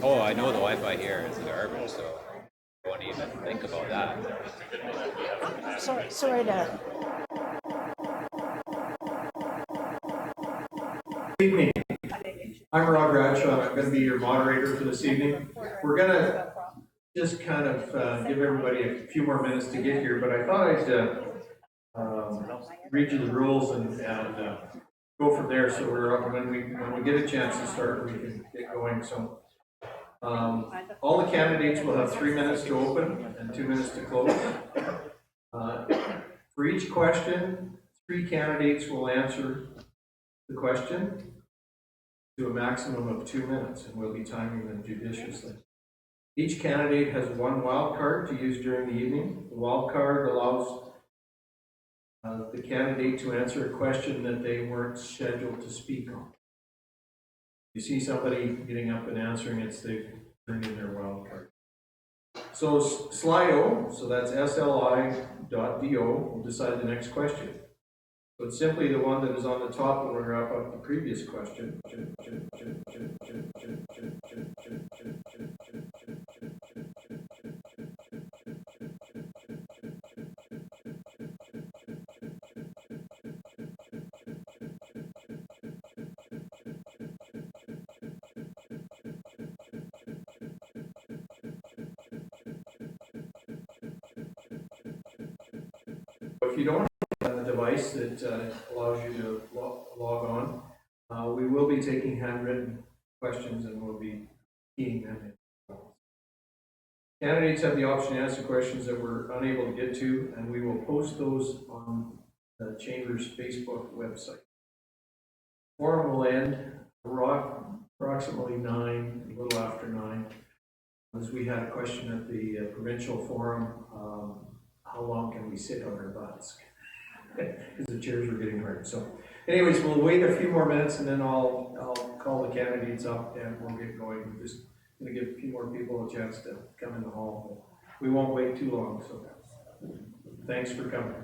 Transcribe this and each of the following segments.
Oh, I know the Wi-Fi here is garbage, so I won't even think about that. Sorry to. Good evening. I'm Rod Bradshaw. I'm going to be your moderator for this evening. We're going to just kind of give everybody a few more minutes to get here, but I thought I'd read you the rules and go from there. So when we get a chance to start, we can get going. So all the candidates will have 3 minutes to open and 2 minutes to close. For each question, 3 candidates will answer the question to a maximum of 2 minutes, and we'll be timing them judiciously. Each candidate has 1 wild card to use during the evening. The wild card allows the candidate to answer a question that they weren't scheduled to speak on. You see somebody getting up and answering it, they've turned in their wild card. So Slido, so that's sli.do, will decide the next question. So it's simply the one that is on the top when we wrap up the previous question. If you don't have a device that allows you to log on, we will be taking handwritten questions and we'll be keying them in. Candidates have the option to answer questions that we're unable to get to, and we will post those on the Chamber's Facebook website. Forum will end approximately 9, a little after 9. As we had a question at the provincial forum, how long can we sit on our butts? Because the chairs were getting hard. So anyways, we'll wait a few more minutes and then I'll call the candidates up and we'll get going. We're just going to give a few more people a chance to come in the hall. We won't wait too long, so thanks for coming.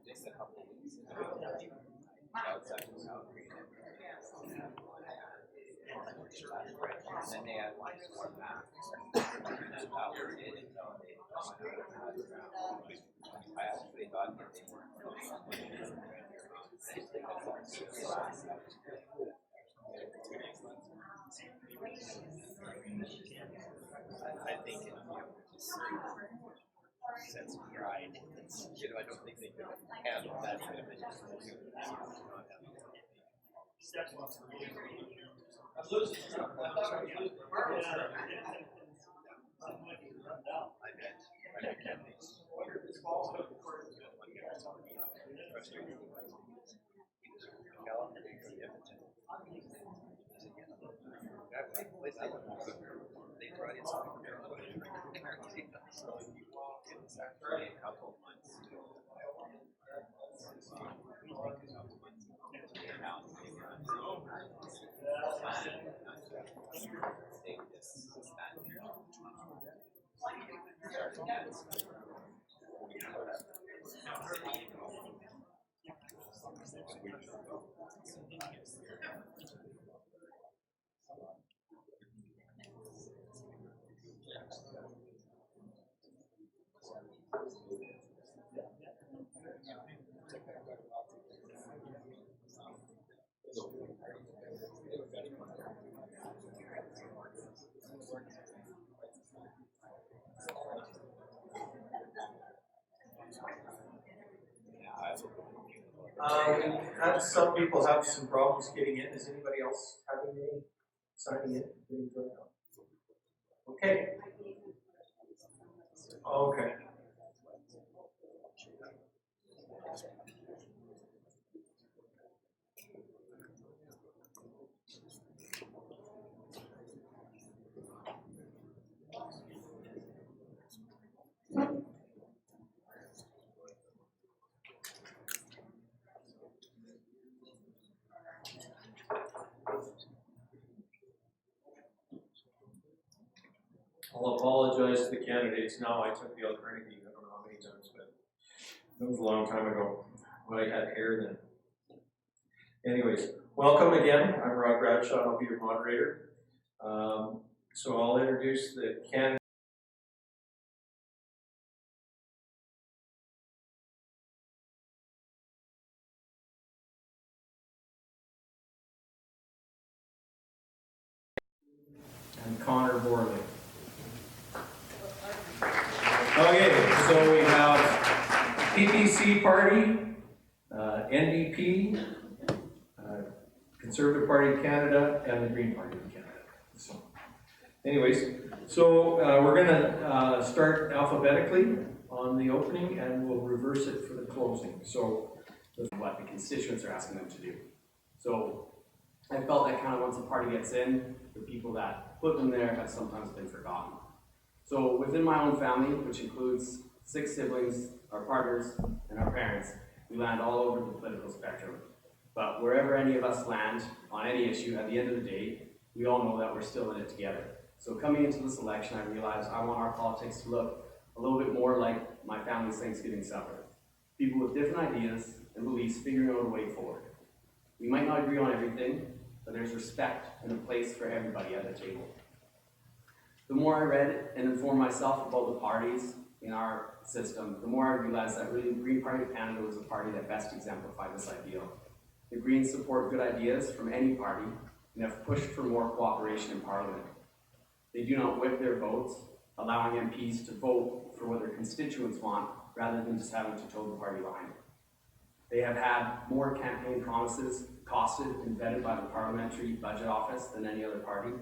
Just a couple of weeks ago, outside of Calgary, and then they had one map. I actually thought that they weren't. I think it sense of pride. I don't think they could handle that kind of thing. They brought in some it's actually a couple months to We had some people have some problems getting in. Is anybody else having any signing in? Okay. Okay. I'll apologize to the candidates now. I took the alternative, I don't know how many times, but it was a long time ago when I had hair then. Anyways, welcome again. I'm Rod Bradshaw, I'll be your moderator. So I'll introduce the candidates. And Connor Borley. Okay, so we have PPC Party, NDP, Conservative Party of Canada, and the Green Party of Canada. So, anyways, so we're going to start alphabetically on the opening, and we'll reverse it for the closing. So, what the constituents are asking them to do. So, I felt that kind of once a party gets in, the people that put them there have sometimes been forgotten. So, within my own family, which includes 6 siblings, our partners, and our parents, we land all over the political spectrum. But wherever any of us land on any issue, at the end of the day, we all know that we're still in it together. So coming into this election, I realized I want our politics to look a little bit more like my family's Thanksgiving supper. People with different ideas and beliefs figuring out a way forward. We might not agree on everything, but there's respect and a place for everybody at the table. The more I read and informed myself about the parties in our system, the more I realized that really the Green Party of Canada was the party that best exemplified this ideal. The Greens support good ideas from any party and have pushed for more cooperation in Parliament. They do not whip their votes, allowing MPs to vote for what their constituents want rather than just having to toe the party line. They have had more campaign promises costed and vetted by the Parliamentary Budget Office than any other party,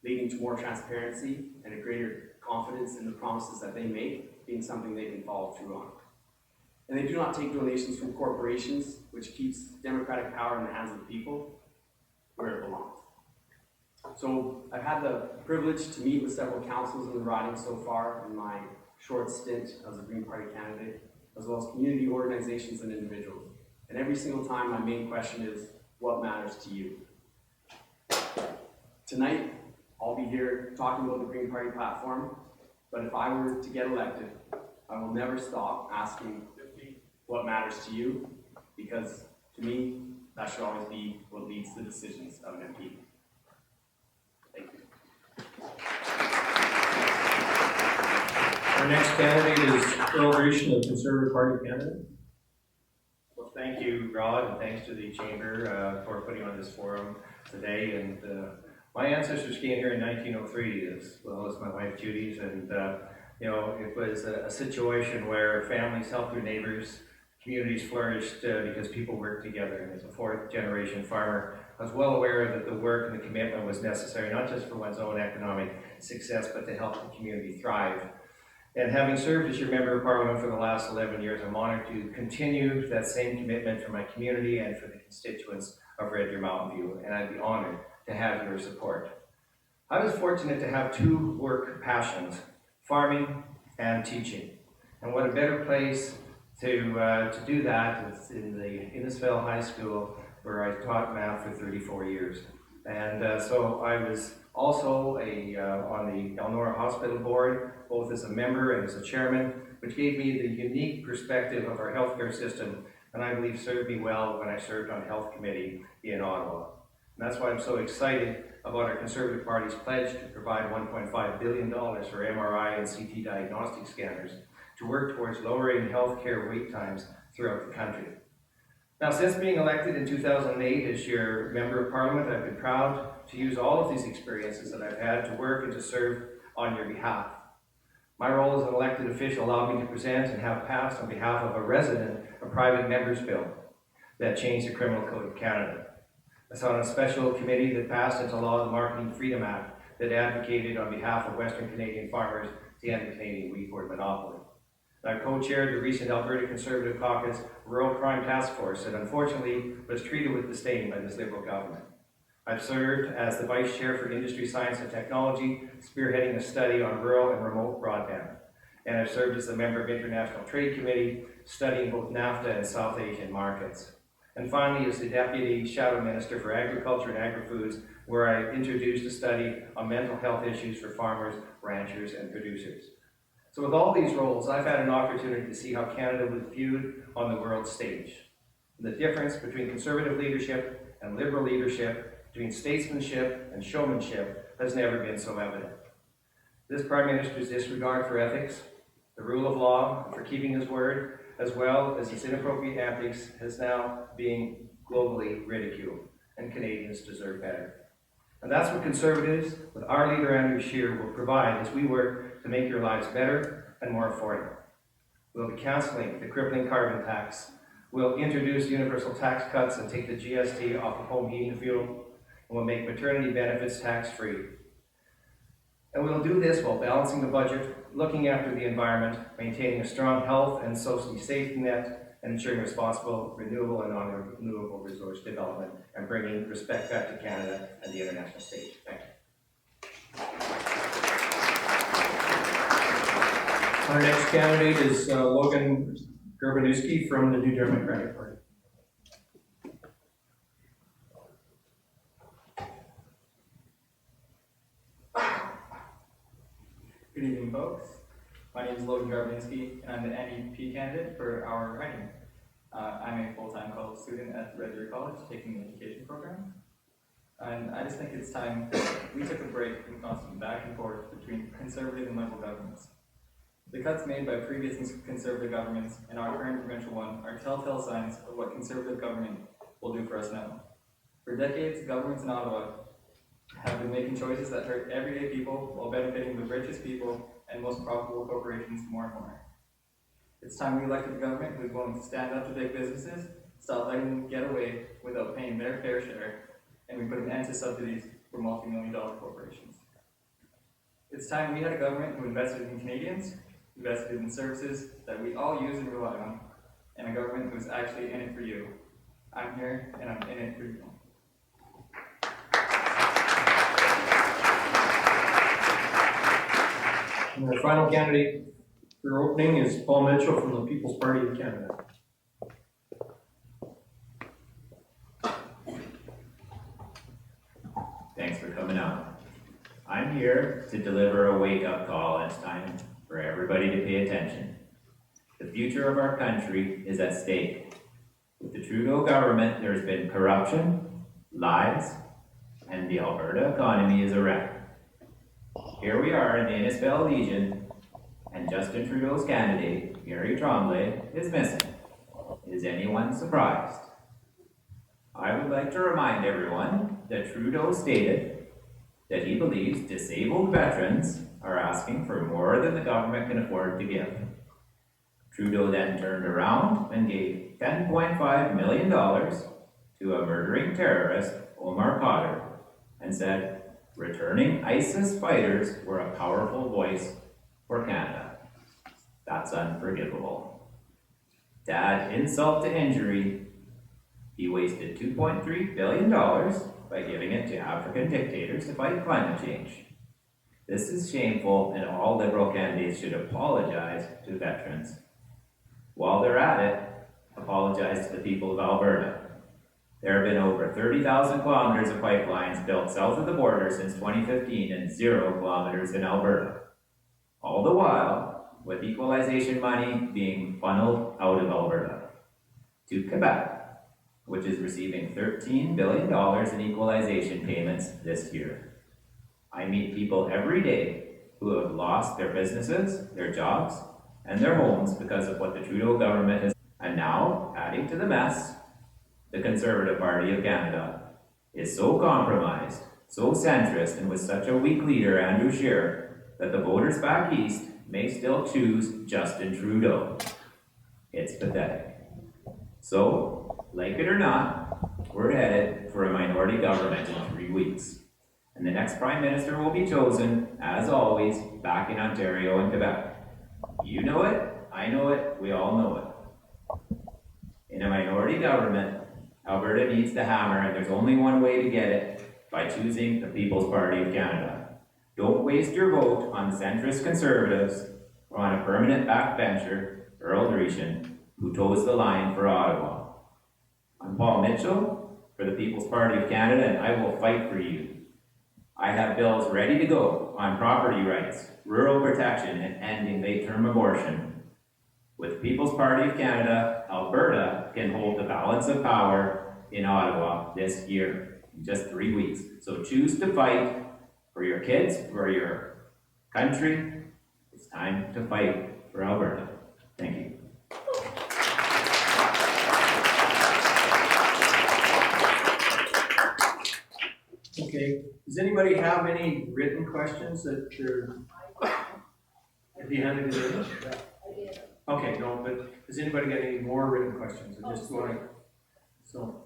leading to more transparency and a greater confidence in the promises that they make being something they can follow through on. And they do not take donations from corporations, which keeps democratic power in the hands of the people where it belongs. So I've had the privilege to meet with several councils in the riding so far in my short stint as a Green Party candidate, as well as community organizations and individuals. And every single time my main question is, what matters to you? Tonight, I'll be here talking about the Green Party platform, but if I were to get elected, I will never stop asking what matters to you, because to me, that should always be what leads the decisions of an MP. Thank you. Our next candidate is Earl Grecian of Conservative Party of Canada. Well, thank you, Rod, and thanks to the Chamber for putting on this forum today. And my ancestors came here in 1903, as well as my wife Judy's, and you know, it was a situation where families helped their neighbors, communities flourished because people worked together. And as a 4th-generation farmer, I was well aware that the work and the commitment was necessary, not just for one's own economic success, but to help the community thrive. And having served as your member of Parliament for the last 11 years, I'm honored to continue that same commitment for my community and for the constituents of Red Deer Mountain View, and I'd be honored to have your support. I was fortunate to have 2 work passions, farming and teaching. And what a better place to do that is in the Innisfail High School, where I taught math for 34 years. And so I was also on the Elnora Hospital Board, both as a member and as a chairman, which gave me the unique perspective of our healthcare system, and I believe served me well when I served on Health Committee in Ottawa. And that's why I'm so excited about our Conservative Party's pledge to provide $1.5 billion for MRI and CT diagnostic scanners to work towards lowering healthcare wait times throughout the country. Now, since being elected in 2008 as your Member of Parliament, I've been proud to use all of these experiences that I've had to work and to serve on your behalf. My role as an elected official allowed me to present and have passed on behalf of a resident a private member's bill. that changed the Criminal Code of Canada. I sat on a special committee that passed into law the Marketing Freedom Act that advocated on behalf of Western Canadian farmers to end the Canadian wheat board monopoly. I co-chaired the recent Alberta Conservative Caucus Rural Crime Task Force that unfortunately was treated with disdain by this Liberal government. I've served as the Vice Chair for Industry, Science and Technology, spearheading a study on rural and remote broadband. And I've served as a member of International Trade Committee, studying both NAFTA and South Asian markets. And finally, as the Deputy Shadow Minister for Agriculture and Agri-Foods, where I introduced a study on mental health issues for farmers, ranchers, and producers. So with all these roles, I've had an opportunity to see how Canada was viewed on the world stage. The difference between conservative leadership and liberal leadership, between statesmanship and showmanship, has never been so evident. This Prime Minister's disregard for ethics, the rule of law, and for keeping his word, as well as his inappropriate antics, is now being globally ridiculed, and Canadians deserve better. And that's what Conservatives, with our leader Andrew Scheer, will provide as we work to make your lives better and more affordable. We'll be cancelling the crippling carbon tax. We'll introduce universal tax cuts and take the GST off of home heating fuel. And we'll make maternity benefits tax-free. And we'll do this while balancing the budget, looking after the environment, maintaining a strong health and social safety net, and ensuring responsible, renewable, and non-renewable resource development, and bringing respect back to Canada and the international stage. Thank you. Our next candidate is Logan Garbanewski from the New Democratic Party. Good evening, folks. My name is Logan Garbanewski, and I'm the NEP candidate for our riding. I'm a full-time college student at Red Deer College, taking the education program. And I just think it's time we took a break from constant back and forth between conservative and liberal governments. The cuts made by previous conservative governments and our current provincial one are telltale signs of what conservative government will do for us now. For decades, governments in Ottawa have been making choices that hurt everyday people while benefiting the richest people and most profitable corporations more and more. It's time we elected a government who's willing to stand up to big businesses, stop letting them get away without paying their fair share, and we put an end to subsidies for multi-million-dollar corporations. It's time we had a government who invested in Canadians, invested in services that we all use and rely on, and a government who's actually in it for you. I'm here, and I'm in it for you. And our final candidate for opening is Paul Mitchell from the People's Party of Canada. Thanks for coming out. I'm here to deliver a wake-up call, and it's time for everybody to pay attention. The future of our country is at stake. With the Trudeau government, there's been corruption, lies, and the Alberta economy is a wreck. Here we are in the Innisfail Legion, and Justin Trudeau's candidate, Gary Tremblay, is missing. Is anyone surprised? I would like to remind everyone that Trudeau stated that he believes disabled veterans are asking for more than the government can afford to give. Trudeau then turned around and gave $10.5 million to a murdering terrorist, Omar Khadr, and said returning ISIS fighters were a powerful voice for Canada. That's unforgivable. To add insult to injury, he wasted $2.3 billion by giving it to African dictators to fight climate change. This is shameful, and all Liberal candidates should apologize to veterans. While they're at it, apologize to the people of Alberta. There have been over 30,000 kilometers of pipelines built south of the border since 2015 and 0 kilometers in Alberta. All the while, with equalization money being funneled out of Alberta to Quebec, which is receiving $13 billion in equalization payments this year. I meet people every day who have lost their businesses, their jobs, and their homes because of what the Trudeau government has. And now, adding to the mess, the Conservative Party of Canada is so compromised, so centrist, and with such a weak leader, Andrew Scheer, that the voters back east may still choose Justin Trudeau. It's pathetic. So, like it or not, we're headed for a minority government in 3 weeks. And the next Prime Minister will be chosen, as always, back in Ontario and Quebec. You know it, I know it, we all know it. In a minority government, Alberta needs the hammer, and there's only one way to get it, by choosing the People's Party of Canada. Don't waste your vote on centrist Conservatives or on a permanent backbencher, Earl Dreeshen, who toes the line for Ottawa. I'm Paul Mitchell for the People's Party of Canada, and I will fight for you. I have bills ready to go on property rights, rural protection, and ending late-term abortion. With People's Party of Canada, Alberta can hold the balance of power in Ottawa this year, in just 3 weeks. So choose to fight for your kids, for your country. It's time to fight for Alberta. Thank you. Okay, does anybody have any written questions that they're, have you handed it in? Okay, no, but has anybody got any more written questions? I just want to, so,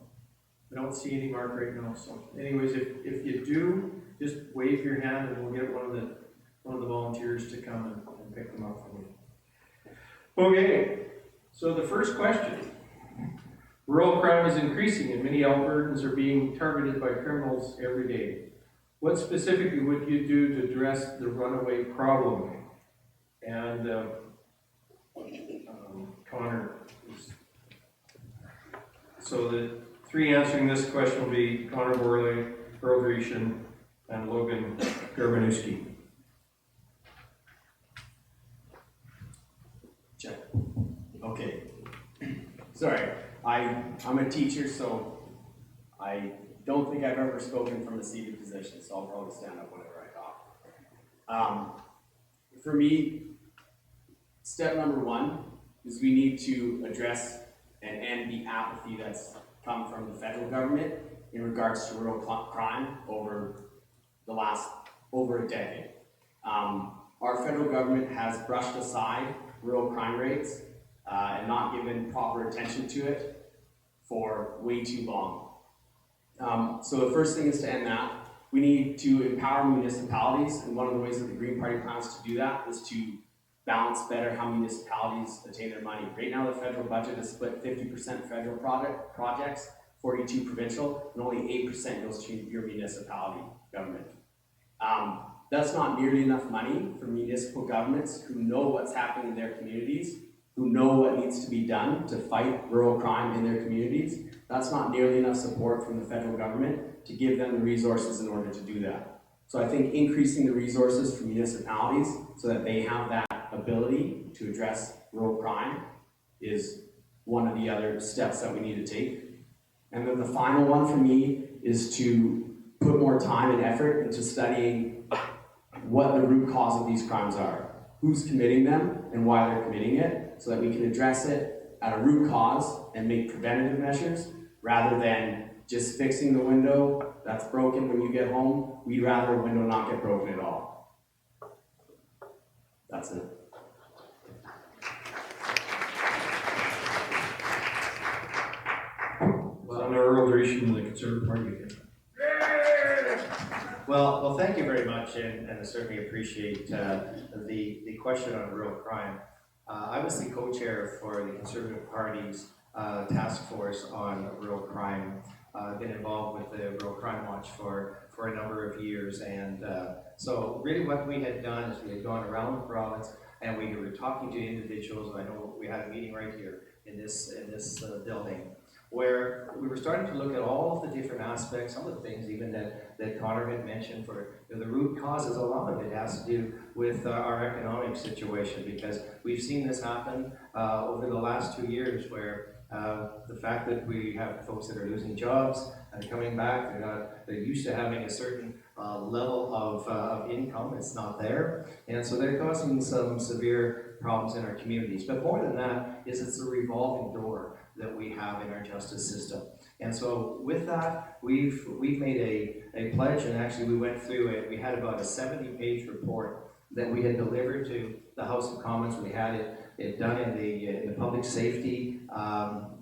I don't see any mark right now, so anyways, if you do, just wave your hand and we'll get one of the volunteers to come and pick them up for you. Okay, so the first question. Rural crime is increasing and many Albertans are being targeted by criminals every day. What specifically would you do to address the runaway problem? And Connor is, so the three answering this question will be Connor Borley, Earl Dreeshen, and Logan Garbanowski. Check. Okay. Sorry, I'm a teacher, so I don't think I've ever spoken from a seated position, so I'll probably stand up whenever I talk. For me, step number one is we need to address and end the apathy that's come from the federal government in regards to rural crime over a decade. Our federal government has brushed aside rural crime rates and not given proper attention to it for way too long. So the first thing is to end that. We need to empower municipalities, and one of the ways that the Green Party plans to do that is to balance better how municipalities attain their money. Right now the federal budget is split 50% federal projects, 42 provincial, and only 8% goes to your municipality government. That's not nearly enough money for municipal governments who know what's happening in their communities, who know what needs to be done to fight rural crime in their communities. That's not nearly enough support from the federal government to give them the resources in order to do that. So I think increasing the resources for municipalities so that they have that ability to address rural crime is one of the other steps that we need to take. And then the final one for me is to put more time and effort into studying what the root cause of these crimes are, who's committing them and why they're committing it, so that we can address it at a root cause and make preventative measures rather than just fixing the window that's broken when you get home. We'd rather a window not get broken at all. That's it. Well, I'm Earl Dreeshen of the Conservative Party again. Well, thank you very much, and I certainly appreciate the question on rural crime. I was the co-chair for the Conservative Party's task force on rural crime. I've been involved with the Rural Crime Watch for a number of years, and so really what we had done is we had gone around the province and we were talking to individuals. I know we had a meeting right here in this building, where we were starting to look at all of the different aspects, some of the things even that Connor had mentioned for the root causes. A lot of it has to do with our economic situation, because we've seen this happen over the last 2 years, where the fact that we have folks that are losing jobs and coming back, they're used to having a certain level of income. It's not there, and so they're causing some severe problems in our communities. But more than that is it's a revolving door that we have in our justice system. And so with that, we've made a pledge, and actually we went through it. We had about a 70-page report that we had delivered to the House of Commons. We had it done in the Public Safety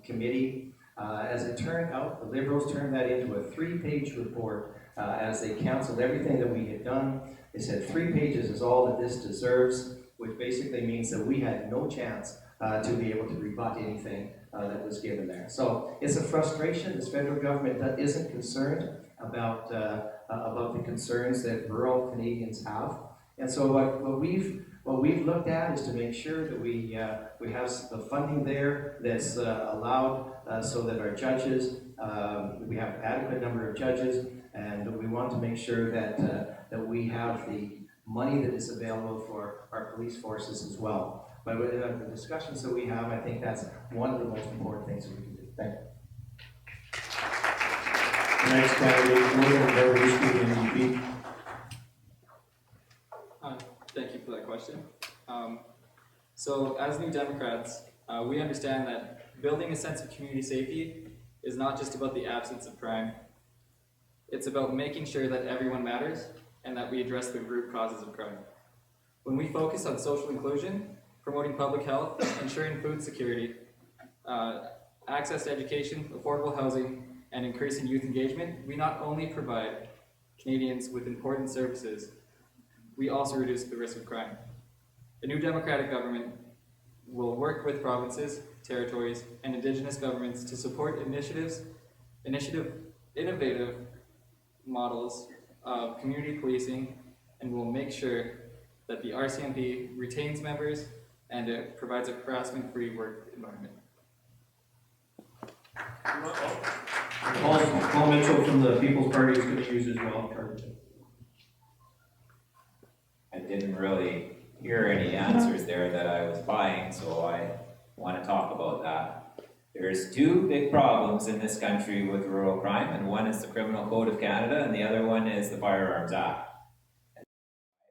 Committee. As it turned out, the Liberals turned that into a 3-page report as they canceled everything that we had done. They said 3 pages is all that this deserves, which basically means that we had no chance to be able to rebut anything that was given there. So it's a frustration. This federal government that isn't concerned about the concerns that rural Canadians have. And so what we've looked at is to make sure that we have the funding there that's allowed so that our judges, we have an adequate number of judges, and we want to make sure that we have the money that is available for our police forces as well. But with the discussions that we have, I think that's one of the most important things that we can do. Thank you. The next candidate, Logan Garvinsky, NDP. Thank you for that question. So as New Democrats, we understand that building a sense of community safety is not just about the absence of crime. It's about making sure that everyone matters and that we address the root causes of crime. When we focus on social inclusion, promoting public health, ensuring food security, access to education, affordable housing, and increasing youth engagement, we not only provide Canadians with important services, we also reduce the risk of crime. The new Democratic government will work with provinces, territories, and Indigenous governments to support innovative models of community policing, and will make sure that the RCMP retains members and it provides a harassment-free work environment. Paul Mitchell from the People's Party is going to use his wild card. I didn't really hear any answers there that I was buying, so I want to talk about that. There's two big problems in this country with rural crime, and one is the Criminal Code of Canada, and the other one is the Firearms Act.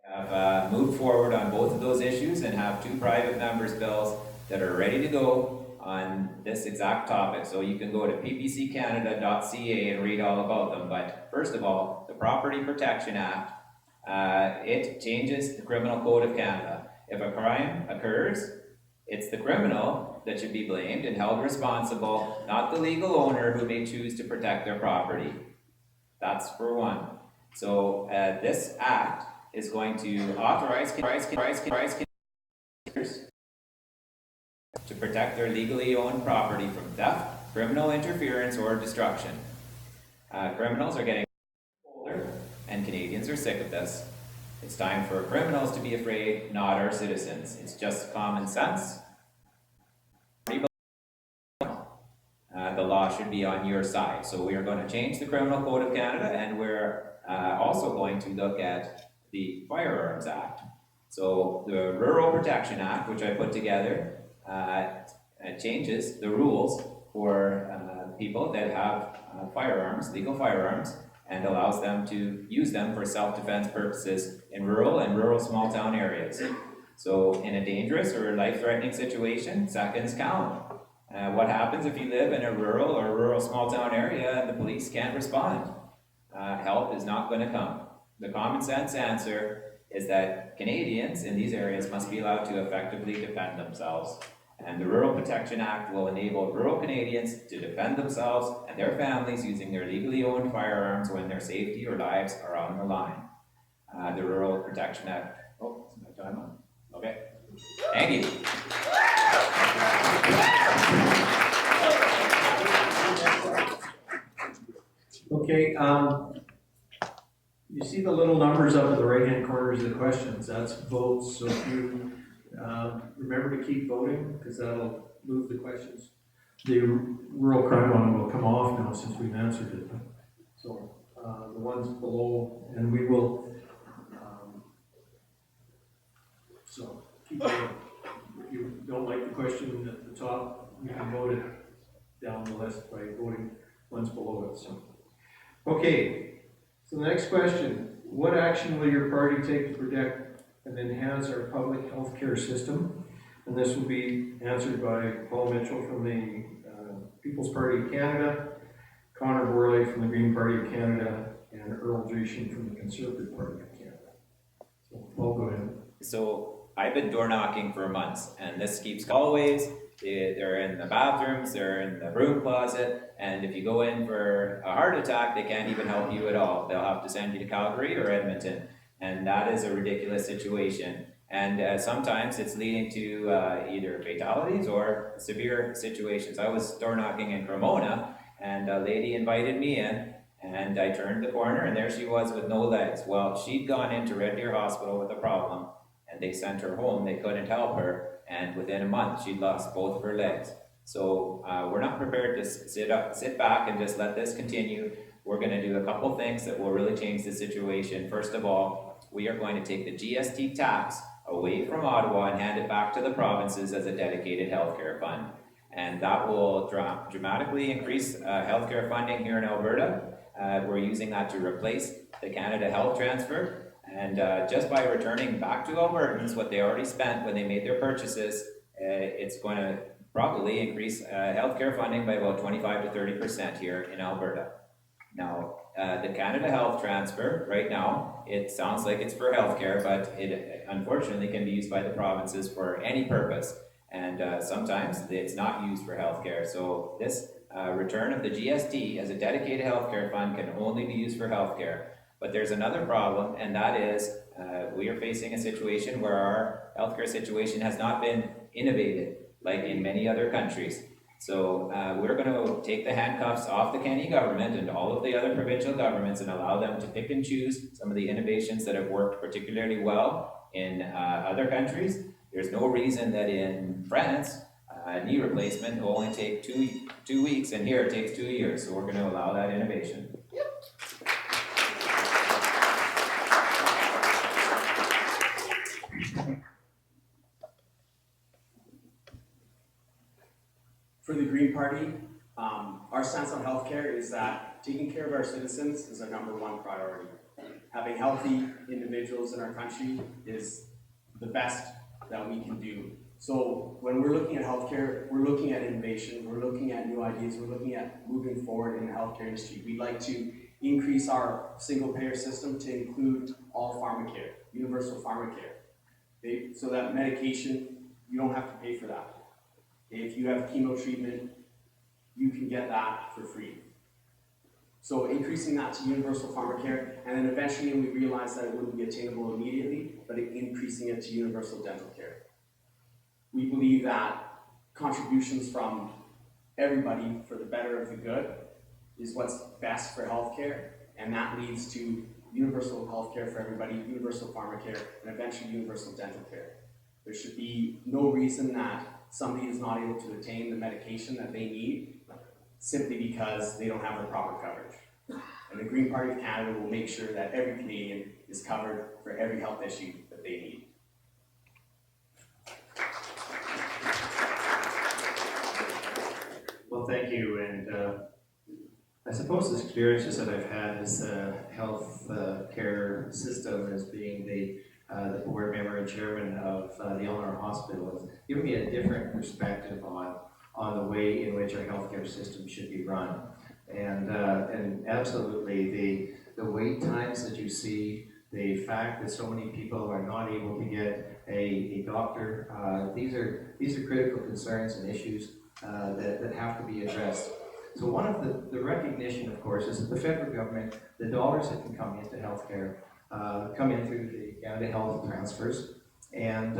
I have moved forward on both of those issues and have 2 private members' bills that are ready to go on this exact topic. So you can go to ppccanada.ca and read all about them. But first of all, the Property Protection Act, it changes the Criminal Code of Canada. If a crime occurs, it's the criminal that should be blamed and held responsible, not the legal owner who may choose to protect their property. That's for one. So this act is going to authorize to protect their legally owned property from theft, criminal interference, or destruction. Criminals are getting older, and Canadians are sick of this. It's time for criminals to be afraid, not our citizens. It's just common sense. The law should be on your side. So we are going to change the Criminal Code of Canada, and we're also going to look at the Firearms Act. So the Rural Protection Act, which I put together, changes the rules for people that have firearms, legal firearms, and allows them to use them for self-defense purposes in rural small town areas. So in a dangerous or life-threatening situation, seconds count. What happens if you live in a rural small town area and the police can't respond? Help is not going to come. The common sense answer is that Canadians in these areas must be allowed to effectively defend themselves. And the Rural Protection Act will enable rural Canadians to defend themselves and their families using their legally owned firearms when their safety or lives are on the line. The Rural Protection Act, oh, is my time on? Okay, thank you. Okay, you see the little numbers up in the right-hand corners of the questions. That's votes. So if you remember to keep voting, because that'll move the questions. The rural crime one will come off now since we've answered it. So the ones below, and we will. So keep voting. If you don't like the question at the top, you can vote it down the list by voting ones below it. So. Okay, so the next question, what action will your party take to protect and enhance our public health care system? And this will be answered by Paul Mitchell from the People's Party of Canada, Connor Borley from the Green Party of Canada, and Earl Dreeshen from the Conservative Party of Canada. So Paul, go ahead. So I've been door knocking for months, and this keeps always They're in the bathrooms, they're in the broom closet, and if you go in for a heart attack, they can't even help you at all. They'll have to send you to Calgary or Edmonton, and that is a ridiculous situation. And sometimes it's leading to either fatalities or severe situations. I was door knocking in Cremona, and a lady invited me in, and I turned the corner, and there she was with no legs. Well, she'd gone into Red Deer Hospital with a problem, and they sent her home. They couldn't help her, and within a month, she'd lost both of her legs. So we're not prepared to sit back and just let this continue. We're going to do a couple things that will really change the situation. First of all, we are going to take the GST tax away from Ottawa and hand it back to the provinces as a dedicated healthcare fund. And that will dramatically increase healthcare funding here in Alberta. We're using that to replace the Canada Health Transfer. And just by returning back to Albertans what they already spent when they made their purchases, it's going to probably increase healthcare funding by about 25 to 30% here in Alberta. Now, the Canada Health Transfer, right now, it sounds like it's for healthcare, but it unfortunately can be used by the provinces for any purpose. And sometimes it's not used for healthcare. So this return of the GST as a dedicated healthcare fund can only be used for healthcare. But there's another problem, and that is we are facing a situation where our healthcare situation has not been innovated like in many other countries. So we're going to take the handcuffs off the Kenney government and all of the other provincial governments and allow them to pick and choose some of the innovations that have worked particularly well in other countries. There's no reason that in France, knee replacement will only take two weeks, and here it takes 2 years. So we're going to allow that innovation. For the Green Party, our stance on healthcare is that taking care of our citizens is our #1 priority. Having healthy individuals in our country is the best that we can do. So when we're looking at healthcare, we're looking at innovation, we're looking at new ideas, we're looking at moving forward in the healthcare industry. We'd like to increase our single payer system to include all pharmacare, universal pharmacare. So that medication, you don't have to pay for that. If you have chemo treatment, you can get that for free. So increasing that to universal pharmacare, and then eventually we realized that it wouldn't be attainable immediately, but increasing it to universal dental care. We believe that contributions from everybody for the better of the good is what's best for healthcare, and that leads to universal healthcare for everybody, universal pharmacare, and eventually universal dental care. There should be no reason that somebody is not able to attain the medication that they need simply because they don't have the proper coverage. And the Green Party of Canada will make sure that every Canadian is covered for every health issue that they need. Well, thank you, and I suppose the experiences that I've had as a health care system as being the board member and chairman of the Eleanor Hospital has given me a different perspective on the way in which our healthcare system should be run. And absolutely, the wait times that you see, the fact that so many people are not able to get a doctor, these are critical concerns and issues that have to be addressed. So one of the recognition, of course, is that the federal government, the dollars that can come into healthcare, come in through the Canada Health transfers, and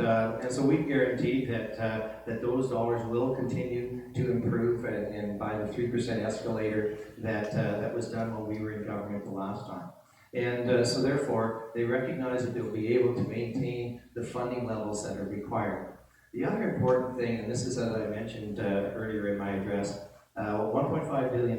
so we've guaranteed that those dollars will continue to improve, and by the 3% escalator that was done when we were in government the last time. And so therefore, they recognize that they'll be able to maintain the funding levels that are required. The other important thing, and this is as I mentioned earlier in my address, $1.5 billion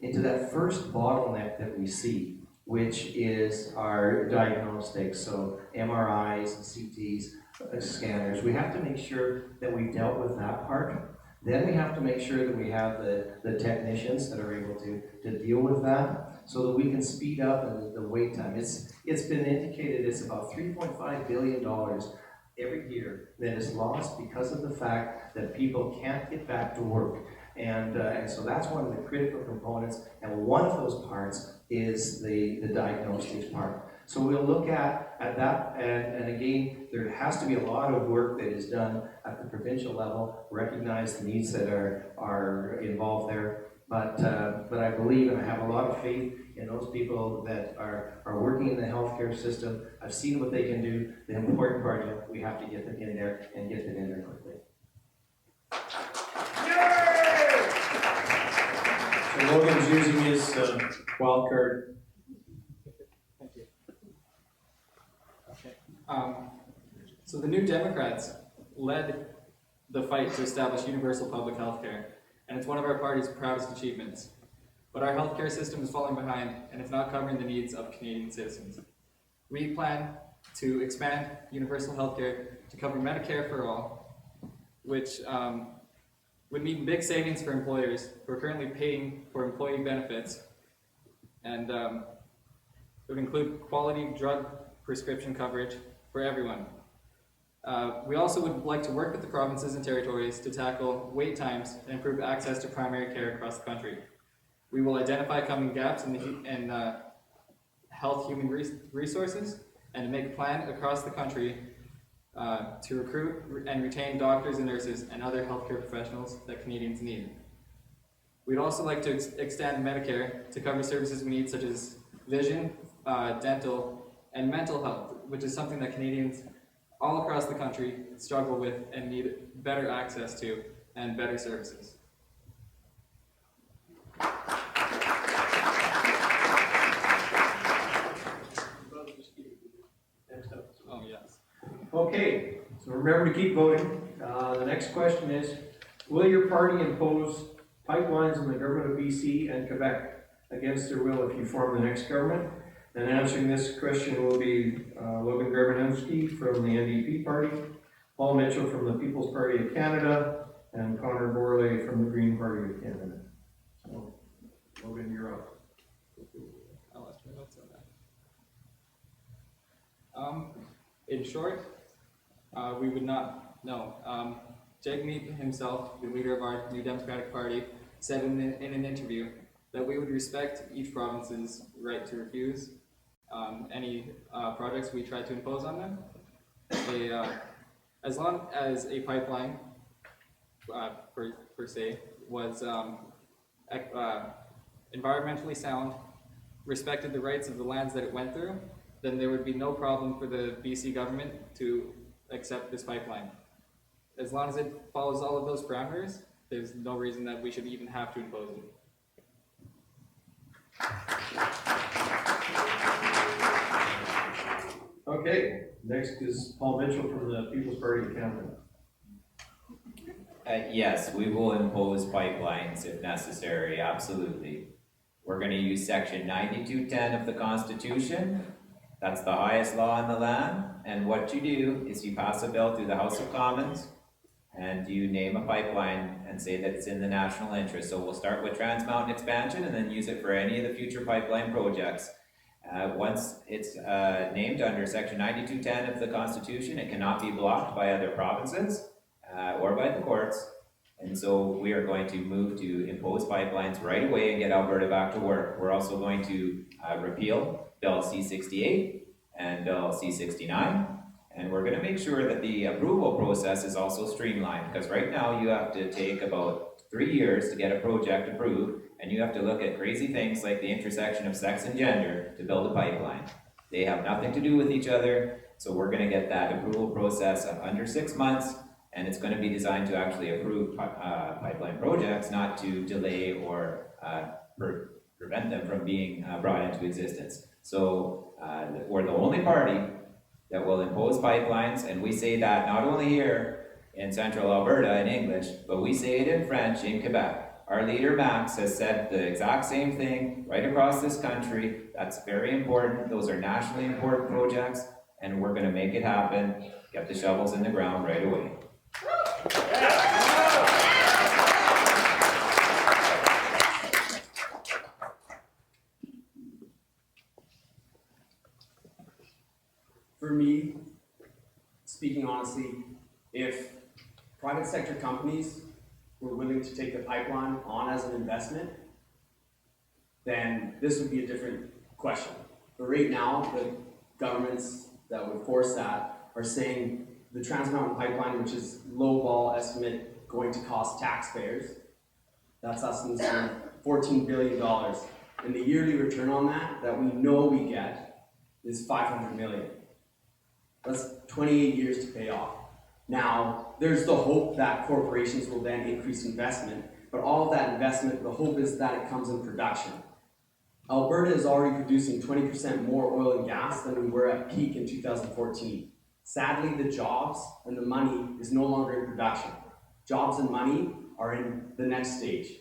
into that first bottleneck that we see, which is our diagnostics, so MRIs, CTs, scanners. We have to make sure that we've dealt with that part. Then we have to make sure that we have the technicians that are able to deal with that so that we can speed up the wait time. It's been indicated it's about $3.5 billion every year that is lost because of the fact that people can't get back to work. And so that's one of the critical components, and one of those parts is the diagnostics part. So we'll look at that, and again, there has to be a lot of work that is done at the provincial level, recognize the needs that are involved there. But I believe, and I have a lot of faith in those people that are working in the healthcare system. I've seen what they can do. The important part is we have to get them in there and get them in there quickly. So Logan's using his wild card. So the New Democrats led the fight to establish universal public health care, and it's one of our party's proudest achievements. But our healthcare system is falling behind, and it's not covering the needs of Canadian citizens. We plan to expand universal healthcare to cover Medicare for all, which would mean big savings for employers who are currently paying for employee benefits, and it would include quality drug prescription coverage for everyone. We also would like to work with the provinces and territories to tackle wait times and improve access to primary care across the country. We will identify coming gaps in health human resources and to make a plan across the country to recruit and retain doctors and nurses and other healthcare professionals that Canadians need. We'd also like to extend Medicare to cover services we need such as vision, dental, and mental health, which is something that Canadians all across the country struggle with and need better access to and better services. Oh, yes. Okay, so remember to keep voting. The next question is, will your party impose pipelines in the government of BC and Quebec against their will if you form the next government? And answering this question will be Logan Garbanowski from the NDP party, Paul Mitchell from the People's Party of Canada, and Connor Borley from the Green Party of Canada. So, Logan, you're up. I lost my notes on that. In short, we would not, no. Jake Mead himself, the leader of our New Democratic Party, said in an interview that we would respect each province's right to refuse any projects we try to impose on them. As long as a pipeline, per se, was environmentally sound, respected the rights of the lands that it went through, then there would be no problem for the BC government to accept this pipeline. As long as it follows all of those parameters, there's no reason that we should even have to impose it. Okay, next is Paul Mitchell from the People's Party of Canada. Yes, we will impose pipelines if necessary, absolutely. We're going to use section 9210 of the Constitution. That's the highest law in the land. And what you do is you pass a bill through the House of Commons and you name a pipeline and say that it's in the national interest. So we'll start with Trans Mountain expansion and then use it for any of the future pipeline projects. Once it's named under section 9210 of the Constitution, it cannot be blocked by other provinces or by the courts. And so we are going to move to impose pipelines right away and get Alberta back to work. We're also going to repeal Bill C-68 and Bill C-69. And we're going to make sure that the approval process is also streamlined, because right now you have to take about 3 years to get a project approved, and you have to look at crazy things like the intersection of sex and gender to build a pipeline. They have nothing to do with each other, so we're going to get that approval process under 6 months, and it's going to be designed to actually approve pipeline projects, not to delay or prevent them from being brought into existence. So we're the only party that will impose pipelines, and we say that not only here in central Alberta in English, but we say it in French in Quebec. Our leader Max has said the exact same thing right across this country. That's very important. Those are nationally important projects, and we're going to make it happen. Get the shovels in the ground right away. For me, speaking honestly, if private sector companies were willing to take the pipeline on as an investment, then this would be a different question. But right now, governments that would force that are saying the Trans Mountain Pipeline, which is low ball estimate going to cost taxpayers, that's us in this room, $14 billion. And the yearly return on that we know we get, is $500 million. That's 28 years to pay off. Now, there's the hope that corporations will then increase investment, but all of that investment, the hope is that it comes in production. Alberta is already producing 20% more oil and gas than we were at peak in 2014. Sadly, the jobs and the money is no longer in production. Jobs and money are in the next stage,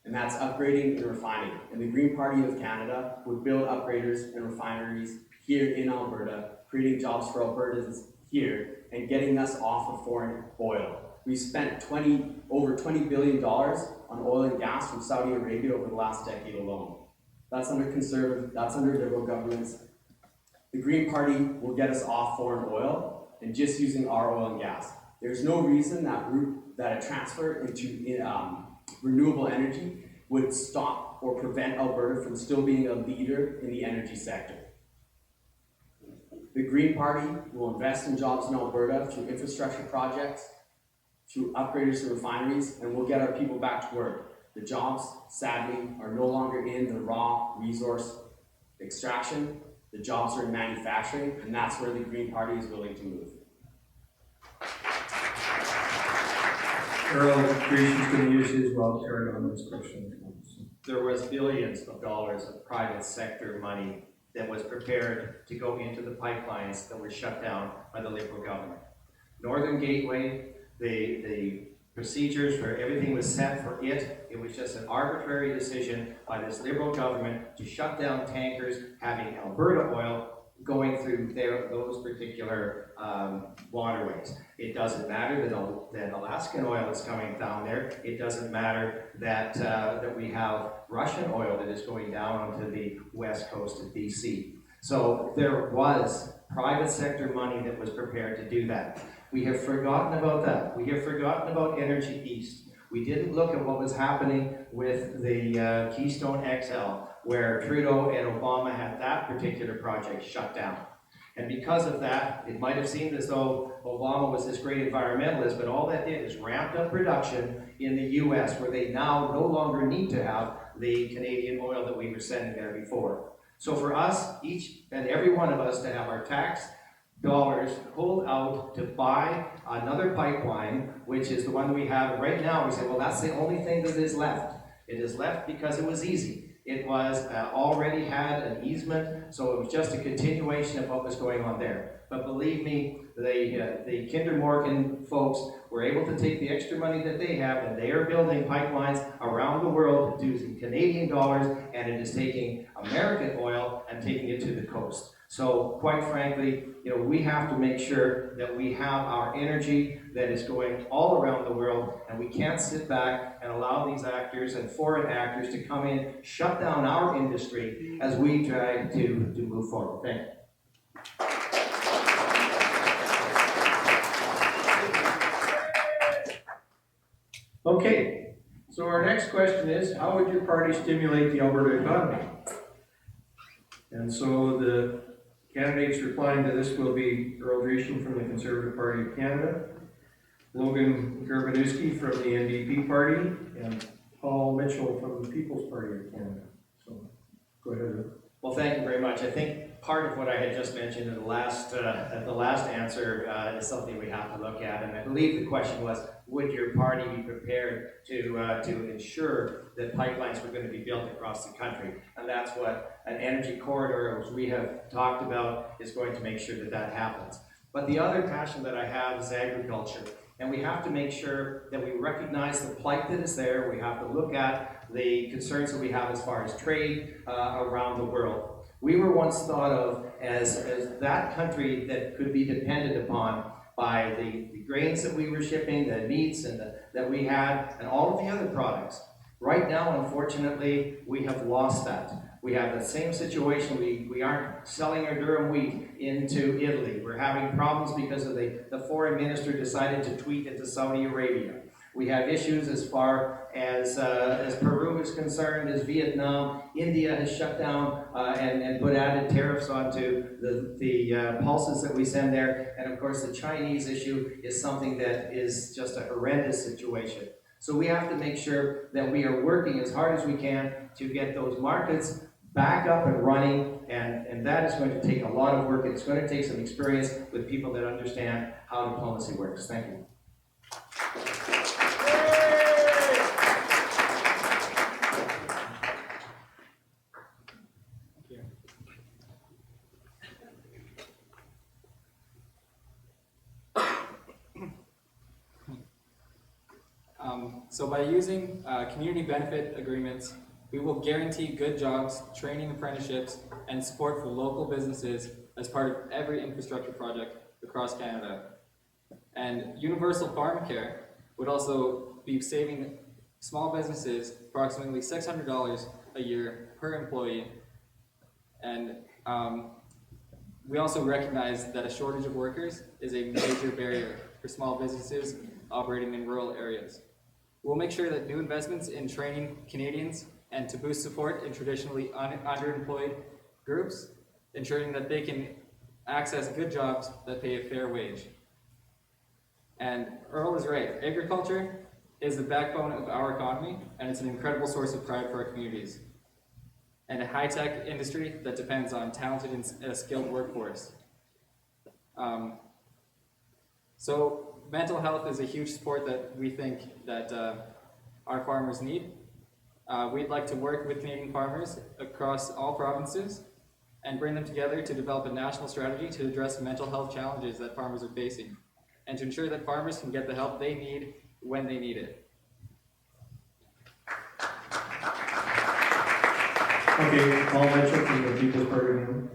and that's upgrading and refining. And the Green Party of Canada would build upgraders and refineries here in Alberta, creating jobs for Albertans here, and getting us off of foreign oil. We've spent over $20 billion on oil and gas from Saudi Arabia over the last decade alone. That's under conservative, that's under liberal governments. The Green Party will get us off foreign oil and just using our oil and gas. There's no reason that a transfer into renewable energy would stop or prevent Alberta from still being a leader in the energy sector. The Green Party will invest in jobs in Alberta through infrastructure projects, through upgraders and refineries, and we'll get our people back to work. The jobs, sadly, are no longer in the raw resource extraction. The jobs are in manufacturing, and that's where the Green Party is willing to move. Earl Grecian's going to use his wild card on this question. There was billions of dollars of private sector money that was prepared to go into the pipelines that were shut down by the Liberal government. Northern Gateway, the procedures where everything was set for it, it was just an arbitrary decision by this Liberal government to shut down tankers having Alberta oil going through those particular waterways. It doesn't matter that Alaskan oil is coming down there. It doesn't matter that we have Russian oil that is going down onto the west coast of BC. So there was private sector money that was prepared to do that. We have forgotten about that. We have forgotten about Energy East. We didn't look at what was happening with the Keystone XL, where Trudeau and Obama had that particular project shut down. And because of that, it might have seemed as though Obama was this great environmentalist, but all that did is ramped up production in the US, where they now no longer need to have the Canadian oil that we were sending there before. So for us, each and every one of us, to have our tax dollars pulled out to buy another pipeline, which is the one we have right now, we say, well, that's the only thing that is left. It is left because it was easy. It was already had an easement, so it was just a continuation of what was going on there. But believe me, the Kinder Morgan folks were able to take the extra money that they have, and they are building pipelines around the world using Canadian dollars, and it is taking American oil and taking it to the coast. So quite frankly, we have to make sure that we have our energy that is going all around the world, and we can't sit back and allow these actors and foreign actors to come in, shut down our industry as we try to move forward. Thank you. Okay, so our next question is, how would your party stimulate the Alberta economy? And so the candidates replying to this will be Earl Grecian from the Conservative Party of Canada, Logan Garbanewski from the NDP Party, and Paul Mitchell from the People's Party of Canada. So, go ahead, Earl. Well, thank you very much. I think part of what I had just mentioned in the last answer is something we have to look at, and I believe the question was, would your party be prepared to ensure that pipelines were going to be built across the country? And that's what an energy corridor, as we have talked about, is going to make sure that that happens. But the other passion that I have is agriculture. And we have to make sure that we recognize the plight that is there. We have to look at the concerns that we have as far as trade around the world. We were once thought of as that country that could be depended upon by the grains that we were shipping, the meats and that we had, and all of the other products. Right now, unfortunately, we have lost that. We have the same situation. We aren't selling our durum wheat into Italy. We're having problems because of the foreign minister decided to tweet into Saudi Arabia. We have issues as far as Peru is concerned, as Vietnam. India has shut down and put added tariffs onto the pulses that we send there. And of course, the Chinese issue is something that is just a horrendous situation. So we have to make sure that we are working as hard as we can to get those markets back up and running, and that is going to take a lot of work. It's going to take some experience with people that understand how diplomacy works. Thank you. So by using community benefit agreements, we will guarantee good jobs, training apprenticeships, and support for local businesses as part of every infrastructure project across Canada. And universal farm care would also be saving small businesses approximately $600 a year per employee. And we also recognize that a shortage of workers is a major barrier for small businesses operating in rural areas. We'll make sure that new investments in training Canadians and to boost support in traditionally underemployed groups, ensuring that they can access good jobs that pay a fair wage. And Earl is right, agriculture is the backbone of our economy, and it's an incredible source of pride for our communities. And a high-tech industry that depends on talented and skilled workforce. So mental health is a huge support that we think that our farmers need. We'd like to work with Canadian farmers across all provinces and bring them together to develop a national strategy to address mental health challenges that farmers are facing, and to ensure that farmers can get the help they need when they need it. Okay, Paul Mitchell from the People's Party of Canada.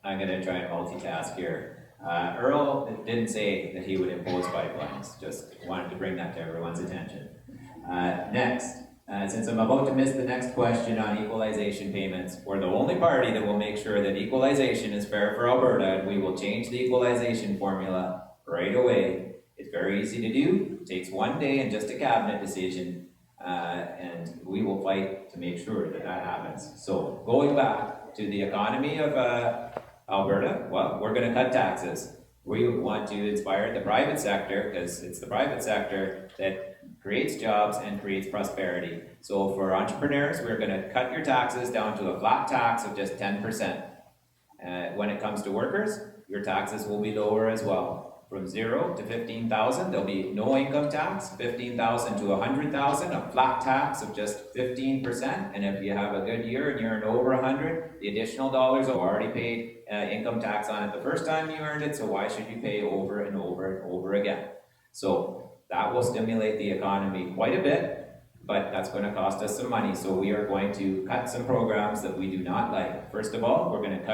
I'm going to try and multitask here. Earl didn't say that he would impose pipelines, just wanted to bring that to everyone's attention. Next, since I'm about to miss the next question on equalization payments, we're the only party that will make sure that equalization is fair for Alberta, and we will change the equalization formula right away. It's very easy to do, it takes one day and just a cabinet decision, and we will fight to make sure that that happens. So, going back to the economy of Alberta, well, we're going to cut taxes. We want to inspire the private sector, because it's the private sector that creates jobs and creates prosperity. So for entrepreneurs, we're going to cut your taxes down to a flat tax of just 10%. When it comes to workers, your taxes will be lower as well. From 0 to 15,000, there'll be no income tax. 15,000 to 100,000, a flat tax of just 15%. And if you have a good year and you earn over 100, the additional dollars are already paid income tax on it the first time you earned it. So why should you pay over and over and over again? So that will stimulate the economy quite a bit, but that's going to cost us some money. So we are going to cut some programs that we do not like. First of all, we're going to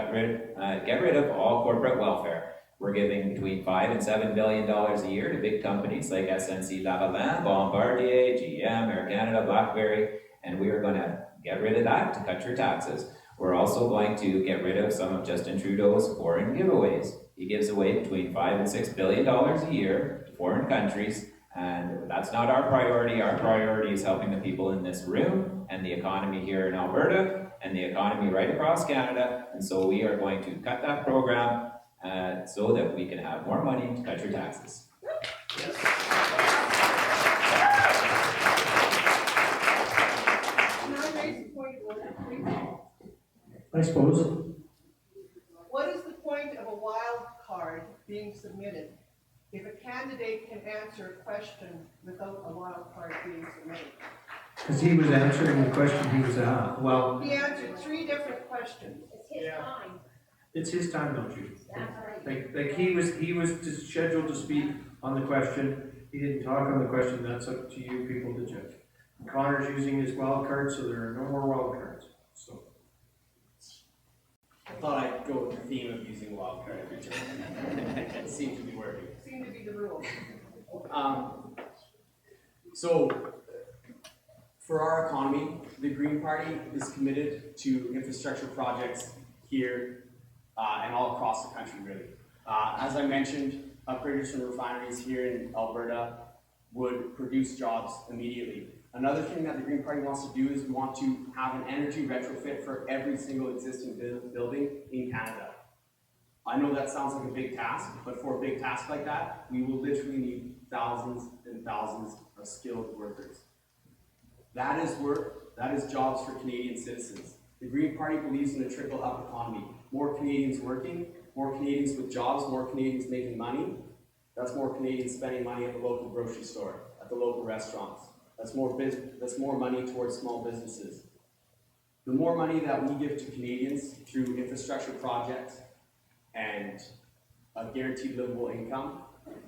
get rid of all corporate welfare. We're giving between $5 and $7 billion a year to big companies like SNC-Lavalin, Bombardier, GM, Air Canada, BlackBerry, and we are going to get rid of that to cut your taxes. We're also going to get rid of some of Justin Trudeau's foreign giveaways. He gives away between $5 and $6 billion a year to foreign countries, and that's not our priority. Our priority is helping the people in this room and the economy here in Alberta and the economy right across Canada, and so we are going to cut that program so that we can have more money to cut your taxes. Yes. Can I raise a point of order, please? I suppose. What is the point of a wild card being submitted if a candidate can answer a question without a wild card being submitted? Because he was answering the question he was asked. Well, He answered 3 different questions. it's his time, don't you? Like he was scheduled to speak on the question. He didn't talk on the question. That's up to you people to judge. Connor's using his wild card, so there are no more wild cards. So I thought I'd go with the theme of using wild card every time. It seemed to be working. Seemed to be the rule. So, for our economy, the Green Party is committed to infrastructure projects here and all across the country, really. As I mentioned, upgraders and refineries here in Alberta would produce jobs immediately. Another thing that the Green Party wants to do is we want to have an energy retrofit for every single existing building in Canada. I know that sounds like a big task, but for a big task like that, we will literally need thousands and thousands of skilled workers. That is work, that is jobs for Canadian citizens. The Green Party believes in a trickle-up economy. More Canadians working, more Canadians with jobs, more Canadians making money. That's more Canadians spending money at the local grocery store, at the local restaurants. That's more money towards small businesses. The more money that we give to Canadians through infrastructure projects and a guaranteed livable income,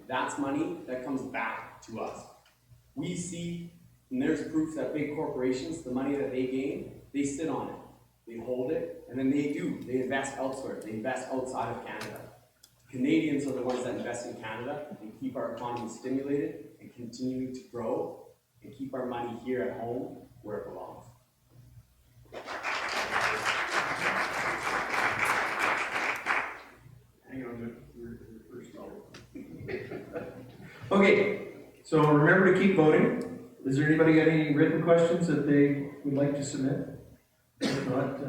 that's money that comes back to us. We see, and there's proof that big corporations, the money that they gain, they sit on it. They hold it, and then they invest elsewhere. They invest outside of Canada. Canadians are the ones that invest in Canada and keep our economy stimulated and continue to grow and keep our money here at home where it belongs. Hang on to your first thought. Okay, so remember to keep voting. Is there anybody got any written questions that they would like to submit? If not,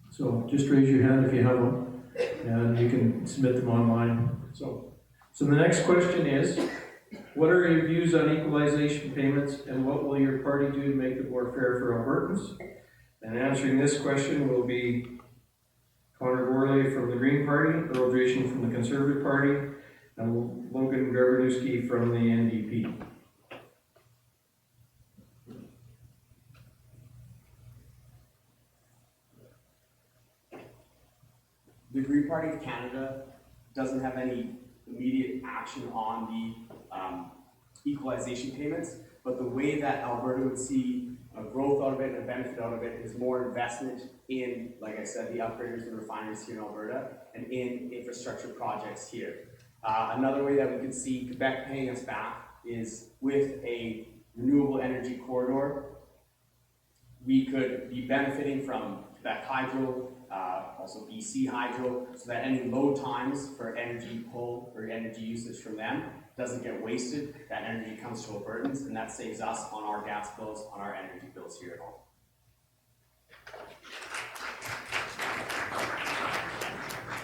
so just raise your hand if you have them, and you can submit them online. So the next question is, what are your views on equalization payments, and what will your party do to make it more fair for Albertans? And answering this question will be Connor Worley from the Green Party, Earl Dracian from the Conservative Party, and Logan Garbanewski from the NDP. The Green Party of Canada doesn't have any immediate action on the equalization payments, but the way that Alberta would see a growth out of it and a benefit out of it is more investment in, like I said, the upgraders and refineries here in Alberta and in infrastructure projects here. Another way that we could see Quebec paying us back is with a renewable energy corridor. We could be benefiting from Quebec Hydro, also BC Hydro, so that any low times for energy pull or energy usage from them doesn't get wasted. That energy comes to Albertans, and that saves us on our gas bills, on our energy bills here at home.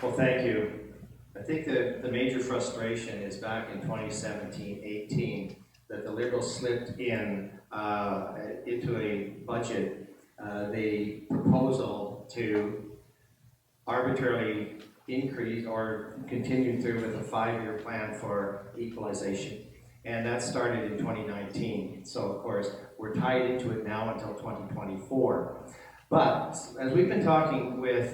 Well, thank you. I think the major frustration is back in 2017-18 that the Liberals slipped in into a budget, the proposal to arbitrarily increase or continue through with a 5-year plan for equalization. And that started in 2019. So of course, we're tied into it now until 2024. But as we've been talking with